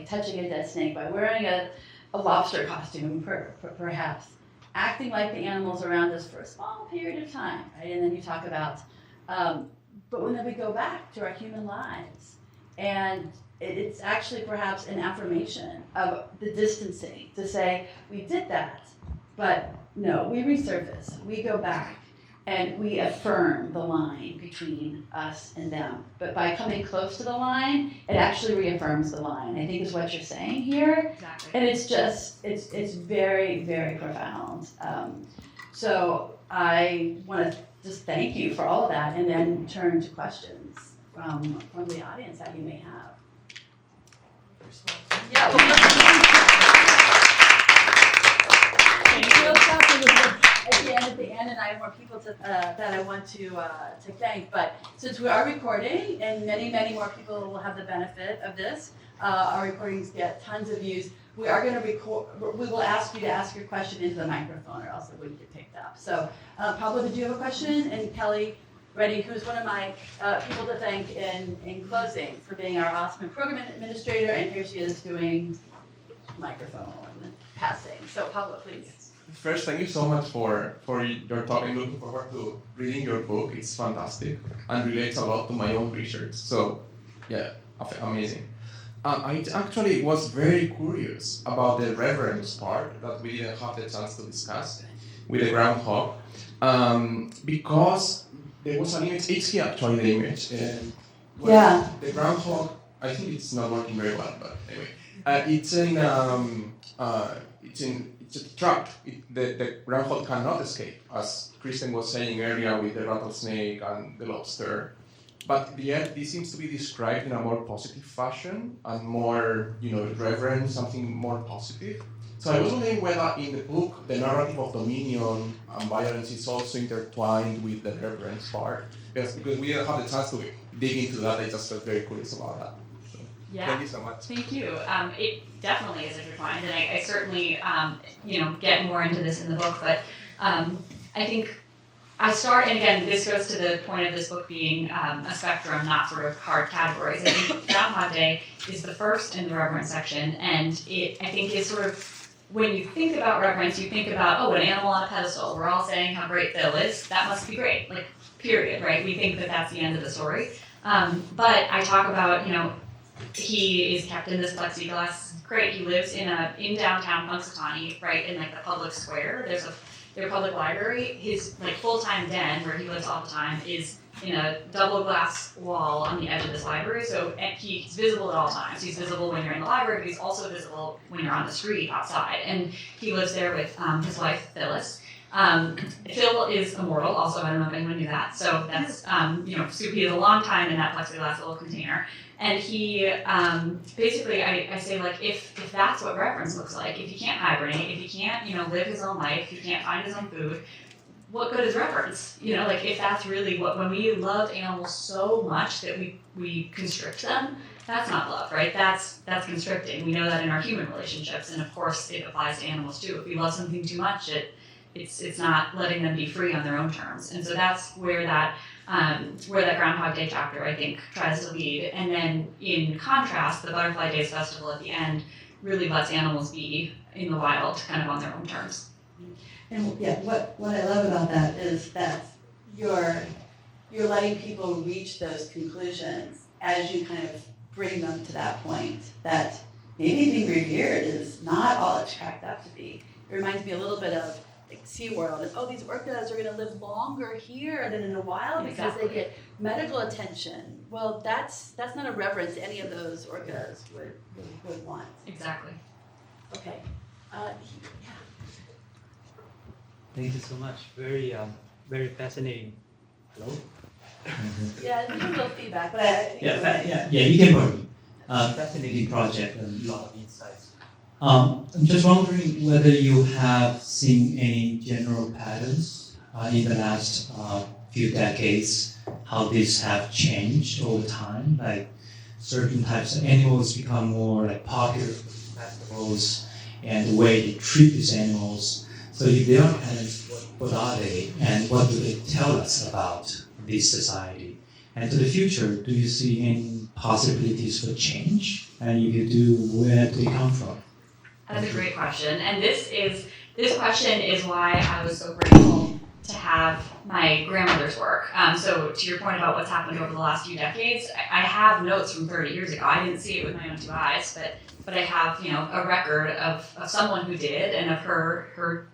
touching a dead snake, by wearing a lobster costume, perhaps, acting like the animals around us for a small period of time, right? And then you talk about, but when we go back to our human lives, and it's actually perhaps an affirmation of the distancing to say, we did that, but no, we resurface, we go back, and we affirm the line between us and them. But by coming close to the line, it actually reaffirms the line, I think is what you're saying here. Exactly. And it's very, very profound. So I want to just thank you for all of that, and then turn to questions from the audience that you may have. Yeah. Thank you. At the end, and I have more people that I want to thank, but since we are recording and many more people will have the benefit of this, our recordings get tons of views. We are going to record. We will ask you to ask your question into the microphone, or else it wouldn't get picked up. So, Pablo, did you have a question? And Kelly Reddy, who's one of my people to thank in closing for being our awesome program administrator, and here she is doing microphone passing. So, Pablo, please. First, thank you so much for your talk. I'm looking forward to reading your book. It's fantastic and relates a lot to my own research. So, yeah, amazing. I actually was very curious about the reverence part that we didn't have the chance to discuss with the groundhog, because there was an image. It's here actually, the image. Yeah. The groundhog. I think it's not working very well, but anyway, it's a trap. The groundhog cannot escape, as Kristen was saying earlier with the rattlesnake and the lobster. But yet, this seems to be described in a more positive fashion and more, reverent, something more positive. So I was wondering whether in the book, the narrative of dominion and violence is also intertwined with the reverence part. Because we didn't have the chance to dig into that, I just felt very curious about that. So, Yeah. Thank you so much. Thank you. It definitely is intertwined, and I certainly, get more into this in the book. But I think I start, and again, this goes to the point of this book being a spectrum, not sort of hard categories. I think Groundhog Day is the first in the reverence section, and it, I think, is sort of, when you think about reverence, you think about, an animal on a pedestal. We're all saying how great Phil is. That must be great, period, right? We think that that's the end of the story. But I talk about, he is kept in this plexiglass crate. He lives in downtown Punxsutawney, right in the public square. There's their public library. His full-time den, where he lives all the time, is in a double glass wall on the edge of this library. So he's visible at all times. He's visible when you're in the library, but he's also visible when you're on the street outside. And he lives there with his wife, Phyllis. Phil is immortal, also. I don't know if anyone knew that. So that's, so he is a long time in that plexiglass little container. And he, basically, I say, if that's what reverence looks like, if he can't hibernate, if he can't, live his own life, if he can't find his own food, what good is reverence? If that's really when we love animals so much that we constrict them, that's not love, right? That's constricting. We know that in our human relationships, and of course it applies to animals too. If we love something too much, it's not letting them be free on their own terms. And so that's where that Groundhog Day chapter, I think, tries to lead. And then in contrast, the Butterfly Days Festival at the end really lets animals be in the wild, kind of on their own terms. And yeah, what I love about that is that you're letting people reach those conclusions as you kind of bring them to that point that maybe being revered is not all it's cracked up to be. It reminds me a little bit of SeaWorld, and these orcas are going to live longer here than in the wild because they get medical attention. Well, that's not a reverence any of those orcas would want. Exactly. Okay. Thank you so much. Very, very fascinating. Hello? Yeah, there's a little feedback, but I Yeah, you can hear me. Fascinating project and a lot of insights. I'm just wondering whether you have seen any general patterns in the last few decades, how these have changed over time, like certain types of animals become more popular festivals and the way they treat these animals. So if they are patterns, what are they, and what do they tell us about this society? And to the future, do you see any possibilities for change? And if you do, where do they come from? That's a great question, and this question is why I was so grateful to have my grandmother's work. So to your point about what's happened over the last few decades, I have notes from 30 years ago. I didn't see it with my own two eyes, but I have a record of someone who did, and of her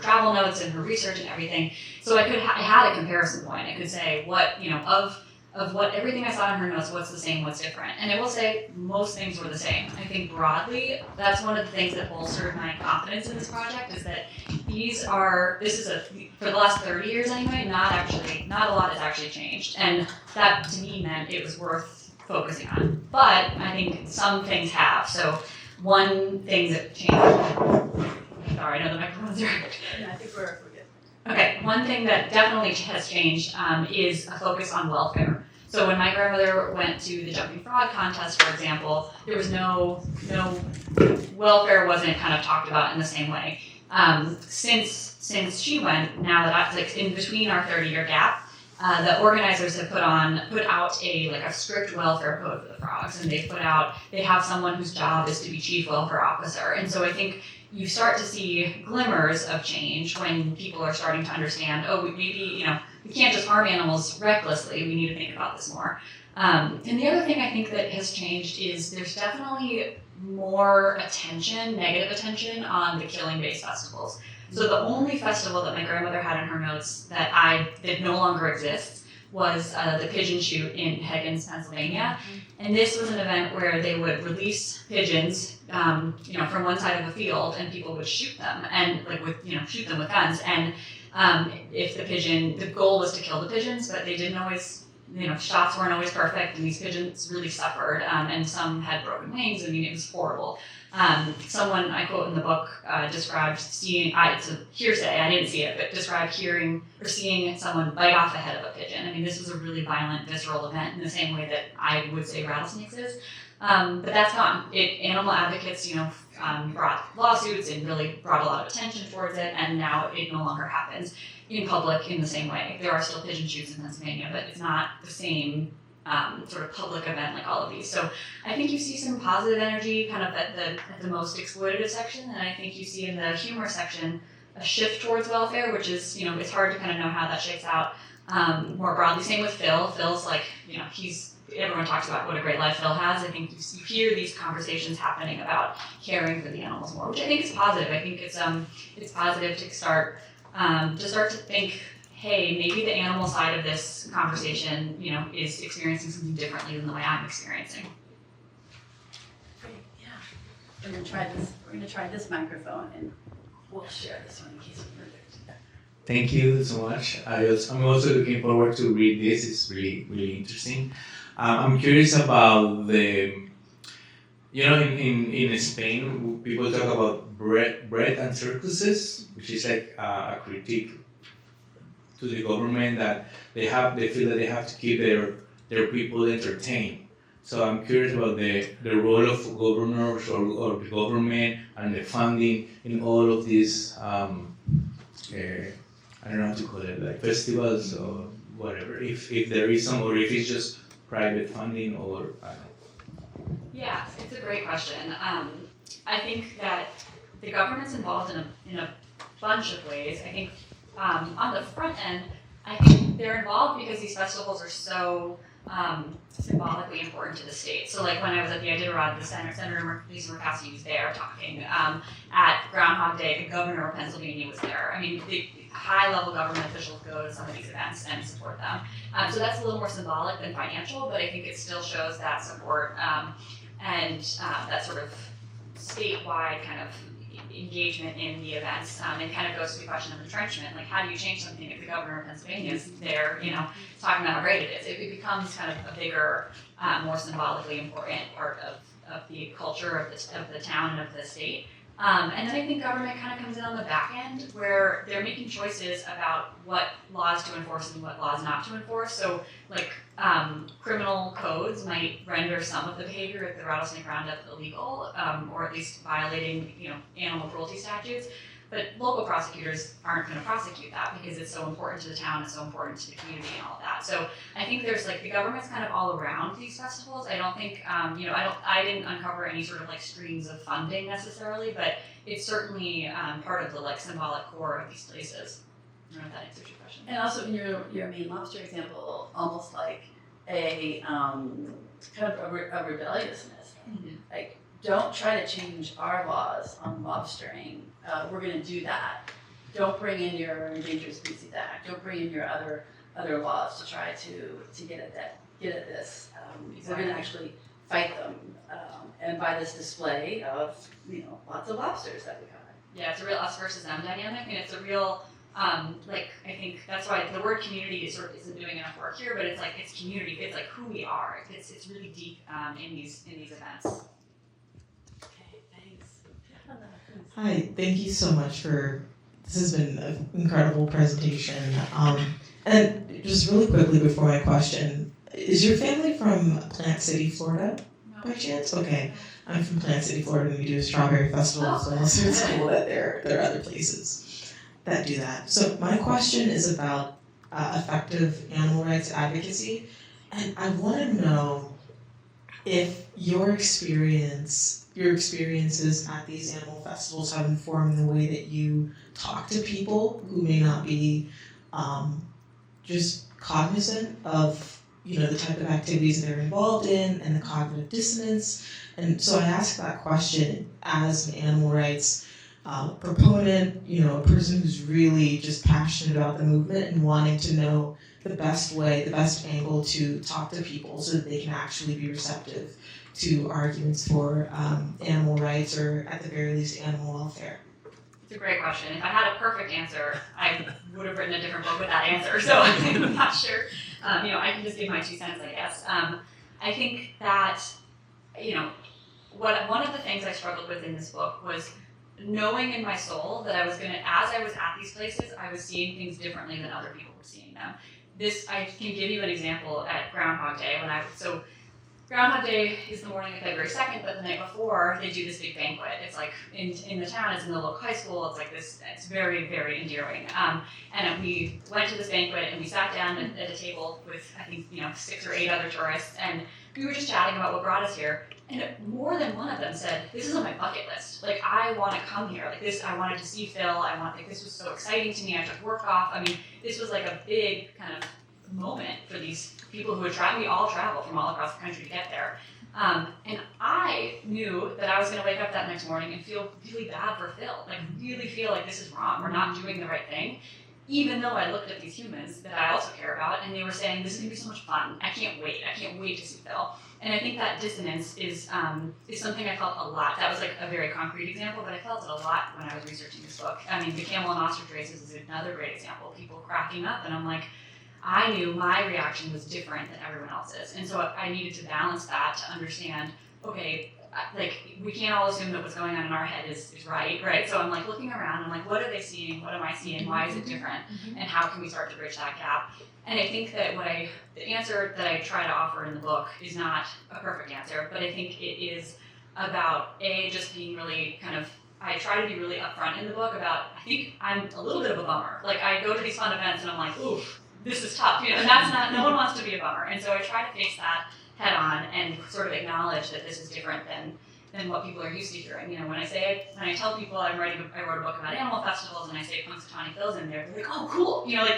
travel notes and her research and everything. So I had a comparison point. I could say what of what everything I saw in her notes, what's the same, what's different. And I will say most things were the same. I think broadly, that's one of the things that bolstered my confidence in this project, is that for the last 30 years anyway, not a lot has actually changed. And that to me meant it was worth focusing on. But I think some things have. So one thing that changed, sorry, I know the microphone's right. I think we're good. Okay, one thing that definitely has changed is a focus on welfare. So when my grandmother went to the jumping frog contest, for example, there was no welfare wasn't kind of talked about in the same way. Since she went, now that like in between our 30-year gap, the organizers have put out a strict welfare code for the frogs, and they have someone whose job is to be chief welfare officer. And so I think you start to see glimmers of change when people are starting to understand, maybe we can't just harm animals recklessly. We need to think about this more. And the other thing I think that has changed is there's definitely more negative attention on the killing-based festivals. So the only festival that my grandmother had in her notes that no longer exists was the pigeon shoot in Higgins, Pennsylvania. And this was an event where they would release pigeons, from one side of the field, and people would shoot them and shoot them with guns. And if the goal was to kill the pigeons, but they didn't always, shots weren't always perfect, and these pigeons really suffered, and some had broken wings. I mean, it was horrible. Someone I quote in the book described it's a hearsay, I didn't see it, but described hearing or seeing someone bite off the head of a pigeon. I mean, this was a really violent, visceral event in the same way that I would say rattlesnakes is. But that's gone. Animal advocates, brought lawsuits and really brought a lot of attention towards it, and now it no longer happens in public in the same way. There are still pigeon shoots in Pennsylvania, but it's not the same sort of public event like all of these. So I think you see some positive energy kind of at the most exploitative section, and I think you see in the humor section a shift towards welfare, which is, it's hard to kind of know how that shakes out more broadly. Same with Phil. Phil's like, everyone talks about what a great life Phil has. I think you hear these conversations happening about caring for the animals more, which I think is positive. I think it's positive to start to think, hey, maybe the animal side of this conversation, is experiencing something differently than the way I'm experiencing. Great, yeah. We're gonna try this microphone, and we'll share this one in case we forget. Thank you so much. I'm also looking forward to read this. It's really, really interesting. I'm curious about in Spain, people talk about bread and circuses, which is like a critique to the government that they feel that they have to keep their people entertained. So I'm curious about the role of governors or the government and the funding in all of these, I don't know how to call it, like festivals or whatever, if there is some, or if it's just private funding, or I don't know. Yeah, it's a great question. I think that the government's involved in a bunch of ways. I think on the front end, I think they're involved because these festivals are so symbolically important to the state. So like when I was at the Iditarod, Senator Lisa Murkowski was there talking. At Groundhog Day, the governor of Pennsylvania was there. I mean, the high-level government officials go to some of these events and support them. So that's a little more symbolic than financial, but I think it still shows that support and that sort of statewide kind of engagement in the events. It kind of goes to the question of entrenchment. Like, how do you change something if the governor of Pennsylvania is there, talking about how great it is? It becomes kind of a bigger, more symbolically important part of the culture of the town and of the state. And then I think government kind of comes in on the back end where they're making choices about what laws to enforce and what laws not to enforce. So like criminal codes might render some of the behavior at the rattlesnake roundup illegal, or at least violating, animal cruelty statutes. But local prosecutors aren't going to prosecute that because it's so important to the town, it's so important to the community and all of that. So I think there's the government's kind of all around these festivals. I don't think, I didn't uncover any sort of streams of funding necessarily, but it's certainly part of the symbolic core of these places. I don't know if that answers your question. And also in your Maine lobster example, almost like a kind of a rebelliousness. Mm-hmm. Like, don't try to change our laws on lobstering. We're going to do that. Don't bring in your Endangered Species Act. Don't bring in your other laws to try to get at this. Exactly. We're going to actually fight them, and by this display of lots of lobsters that we caught. Yeah, it's a real us versus them dynamic, and it's a real I think that's why the word community isn't doing enough work here, but it's community. It's who we are. It's really deep in these events. Okay, thanks. Hi, thank you so much for This has been an incredible presentation. And just really quickly before my question, is your family from Plant City, Florida, by chance? Okay, I'm from Plant City, Florida, and we do a strawberry festival as well, so it's cool that there are other places that do that. So my question is about effective animal rights advocacy, and I want to know if your experiences at these animal festivals have informed the way that you talk to people who may not be just cognizant of the type of activities they're involved in and the cognitive dissonance. And so I ask that question as an animal rights proponent, a person who's really just passionate about the movement and wanting to know the best way, the best angle to talk to people so that they can actually be receptive to arguments for animal rights or at the very least animal welfare. It's a great question. If I had a perfect answer, I would have written a different book with that answer. So I'm not sure. I can just give my 2 cents, I guess. I think that, one of the things I struggled with in this book was knowing in my soul that as I was at these places, I was seeing things differently than other people were seeing them. I can give you an example at Groundhog Day. Groundhog Day is the morning of February 2nd, but the night before, they do this big banquet. It's like in the town, it's in the local high school, it's like this, it's very, very endearing. And we went to this banquet and we sat down at a table with, I think, 6 or 8 other tourists, and we were just chatting about what brought us here. And more than one of them said, this is on my bucket list. Like, I want to come here. Like this, I wanted to see Phil. This was so exciting to me. I took work off. I mean, this was like a big kind of moment for these people who had traveled. We all travel from all across the country to get there. And I knew that I was going to wake up that next morning and feel really bad for Phil. Like, really feel like this is wrong. We're not doing the right thing. Even though I looked at these humans that I also care about, and they were saying, this is going to be so much fun. I can't wait to see Phil. And I think that dissonance is something I felt a lot. That was like a very concrete example, but I felt it a lot when I was researching this book. I mean, the camel and ostrich races is another great example. People cracking up, and I'm like, I knew my reaction was different than everyone else's. And so I needed to balance that to understand, okay, like, we can't all assume that what's going on in our head is right? So I'm like looking around, I'm like, what are they seeing? What am I seeing? Why is it different? And how can we start to bridge that gap? And I think that the answer that I try to offer in the book is not a perfect answer, but I think it is about, just being really I try to be really upfront in the book about, I think I'm a little bit of a bummer. Like, I go to these fun events and I'm like, ooh, this is tough, and that's not, no one wants to be a bummer. And so I try to face that head on and sort of acknowledge that this is different than what people are used to hearing. When I tell people I wrote a book about animal festivals and I say Punxsutawney Phil's in there, they're like, oh, cool. And I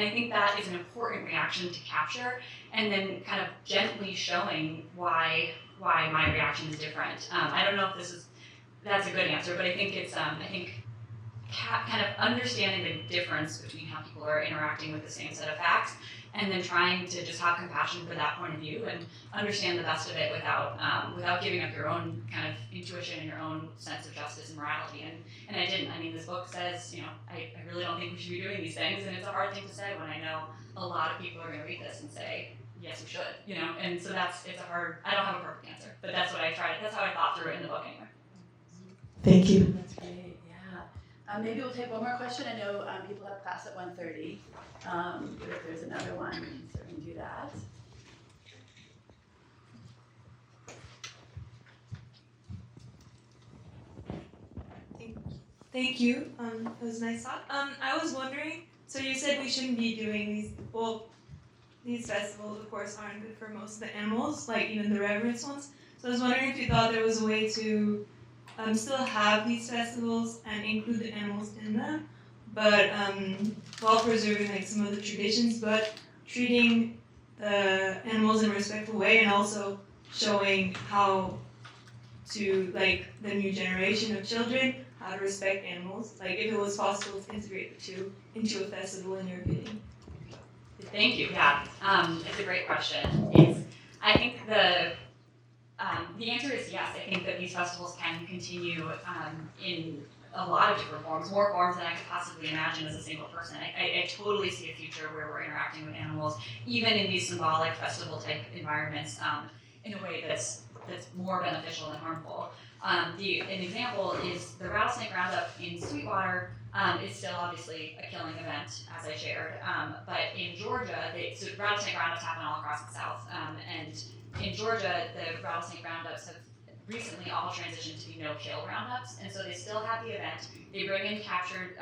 think that is an important reaction to capture, and then kind of gently showing why my reaction is different. I don't know if that's a good answer, but I think it's, kind of understanding the difference between how people are interacting with the same set of facts, and then trying to just have compassion for that point of view and understand the best of it without giving up your own kind of intuition and your own sense of justice and morality. And I didn't. I mean, this book says, I really don't think we should be doing these things, and it's a hard thing to say when I know a lot of people are going to read this and say, yes, we should, And so it's a hard. I don't have a perfect answer, but that's what I tried. That's how I thought through it in the book anyway. Thank you. That's great, yeah. Maybe we'll take one more question. I know people have class at 1:30, but if there's another one, we can certainly do that. Thank you. That was a nice talk. I was wondering, so you said we shouldn't be doing these festivals, of course, aren't good for most of the animals, like even the reverence ones. So I was wondering if you thought there was a way to still have these festivals and include the animals in them, but while preserving like some of the traditions, but treating the animals in a respectful way, and also showing how to, like, the new generation of children how to respect animals, like if it was possible to integrate the two into a festival, in your opinion. Thank you. Yeah, it's a great question. I think the answer is yes. I think that these festivals can continue in a lot of different forms, more forms than I could possibly imagine as a single person. I totally see a future where we're interacting with animals, even in these symbolic festival type environments, in a way that's more beneficial than harmful. An example is the rattlesnake roundup in Sweetwater. Is still obviously a killing event, as I shared. But in Georgia, so rattlesnake roundups happen all across the South. And in Georgia, the rattlesnake roundups have recently all transitioned to be no-kill roundups, and so they still have the event. They bring in captured,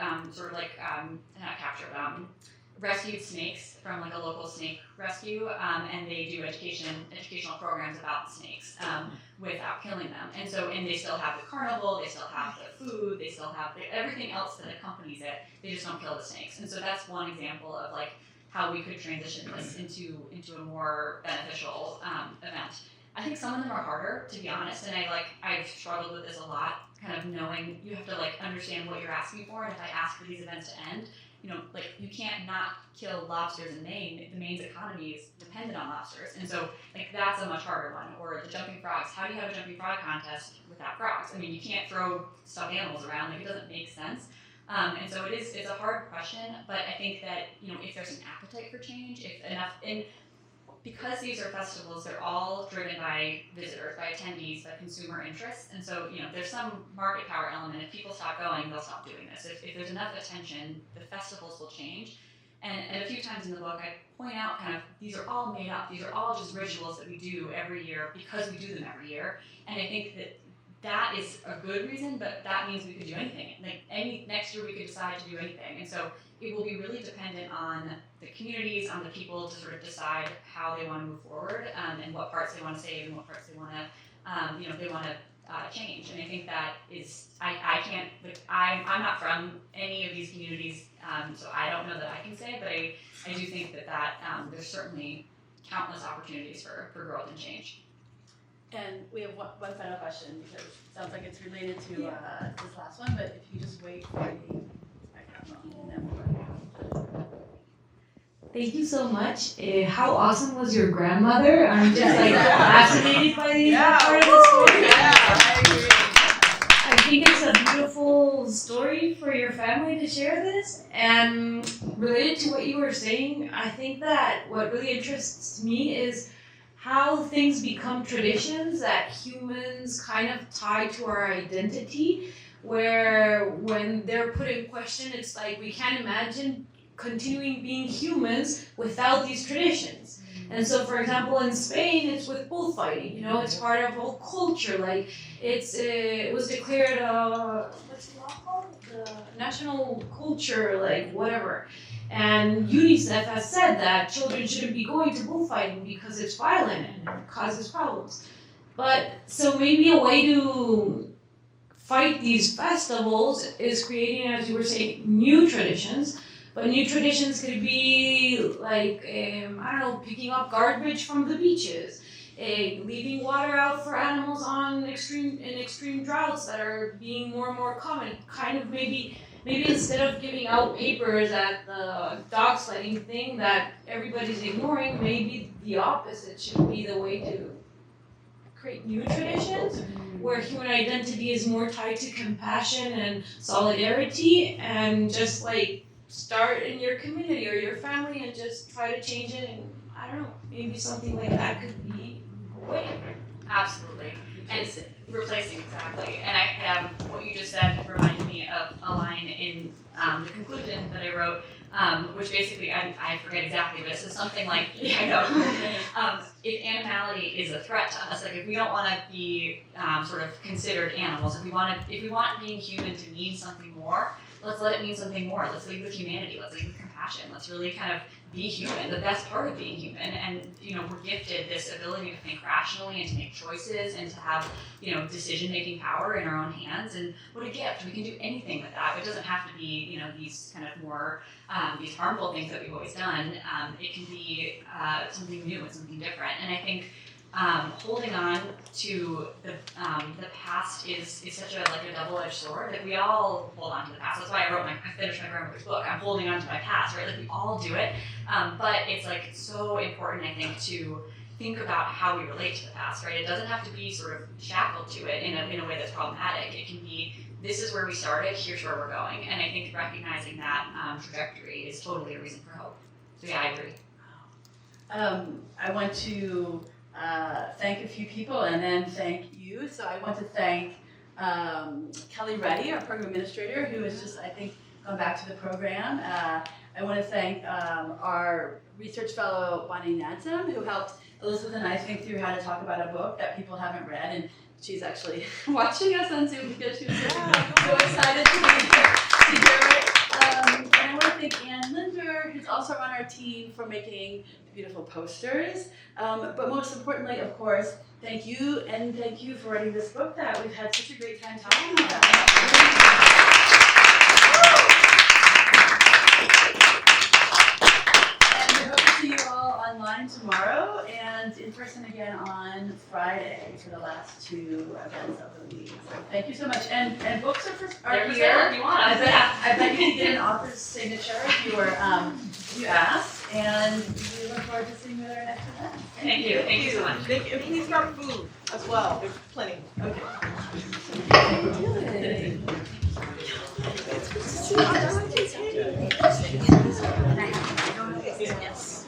rescued snakes from like a local snake rescue, and they do educational programs about snakes without killing them. And they still have the carnival, they still have the food, they still have everything else that accompanies it. They just don't kill the snakes. And so that's one example of like how we could transition this into a more beneficial event. I think some of them are harder, to be honest, and I've struggled with this a lot, kind of knowing you have to like understand what you're asking for, and if I ask for these events to end, you can't not kill lobsters in Maine. The Maine's economy is dependent on lobsters, and so that's a much harder one. Or the jumping frogs. How do you have a jumping frog contest without frogs? I mean, you can't throw stuffed animals around. It doesn't make sense. And so it's a hard question, but I think that if there's an appetite for change, if enough, and because these are festivals, they're all driven by visitors, by attendees, by consumer interests, and so there's some market power element. If people stop going, they'll stop doing this. If there's enough attention, the festivals will change. And a few times in the book, I point out kind of these are all made up. These are all just rituals that we do every year because we do them every year. And I think that is a good reason, but that means we could do anything. Next year we could decide to do anything. And so it will be really dependent on the communities, on the people to sort of decide how they want to move forward, and what parts they want to save and what parts they want to, they want to change. And I think that is, I'm not from any of these communities, so I don't know that I can say, but I do think that there's certainly countless opportunities for growth and change. And we have one final question, because it sounds like it's related to this last one, but if you just wait for the microphone, and then we'll. Thank you so much. How awesome was your grandmother? I'm just fascinated by the part of the story. I agree. I think it's a beautiful story for your family to share this. And related to what you were saying, I think that what really interests me is how things become traditions that humans kind of tie to our identity, where when they're put in question, it's like we can't imagine continuing being humans without these traditions. And so, for example, in Spain, it's with bullfighting. It's part of whole culture. Like it was declared what's the law called? The national culture, like whatever. And UNICEF has said that children shouldn't be going to bullfighting because it's violent and it causes problems. But so maybe a way to fight these festivals is creating, as you were saying, new traditions. But new traditions could be like, picking up garbage from the beaches, leaving water out for animals in extreme droughts that are being more and more common. Kind of maybe instead of giving out papers at the dog sledding thing that everybody's ignoring, maybe the opposite should be the way to create new traditions where human identity is more tied to compassion and solidarity, and just start in your community or your family and just try to change it. And I don't know, maybe something like that could be a way. Absolutely. And it's replacing, exactly. And what you just said reminded me of a line in the conclusion that I wrote, which basically, I forget exactly, but it's something like, if animality is a threat to us, if we don't want to be sort of considered animals, if we want being human to mean something more, let's let it mean something more. Let's lead with humanity. Let's lead with compassion. Let's really kind of be human, the best part of being human. And, we're gifted this ability to think rationally and to make choices and to have, decision-making power in our own hands. And what a gift. We can do anything with that. It doesn't have to be, these kind of more, these harmful things that we've always done. It can be something new and something different. And I think holding on to the past is such a double-edged sword that we all hold on to the past. That's why I finished my grandmother's book. I'm holding on to my past, right? We all do it, but it's so important, I think, to think about how we relate to the past, right? It doesn't have to be sort of shackled to it in a way that's problematic. It can be, this is where we started, here's where we're going, and I think recognizing that trajectory is totally a reason for hope. So yeah, I agree. I want to thank a few people and then thank you. So I want to thank Kelly Reddy, our program administrator, who has just, I think, gone back to the program. I want to thank our research fellow, Bonnie Nadsam, who helped Elizabeth and I think through how to talk about a book that people haven't read, and she's actually watching us on Zoom because she was so excited to do it. And I want to thank Ann Linder, who's also on our team, for making beautiful posters. But most importantly, of course, thank you, and thank you for writing this book that we've had such a great time talking about. And we hope to see you all online tomorrow and in person again on Friday for the last 2 events of the week. So thank you so much. And books are They're here. here if you want. I bet you can get an author's signature if you were if you asked. And we look forward to seeing you at our next event. Thank you. Thank you so much. Thank you. And please grab food as well. There's plenty. Okay. Yes.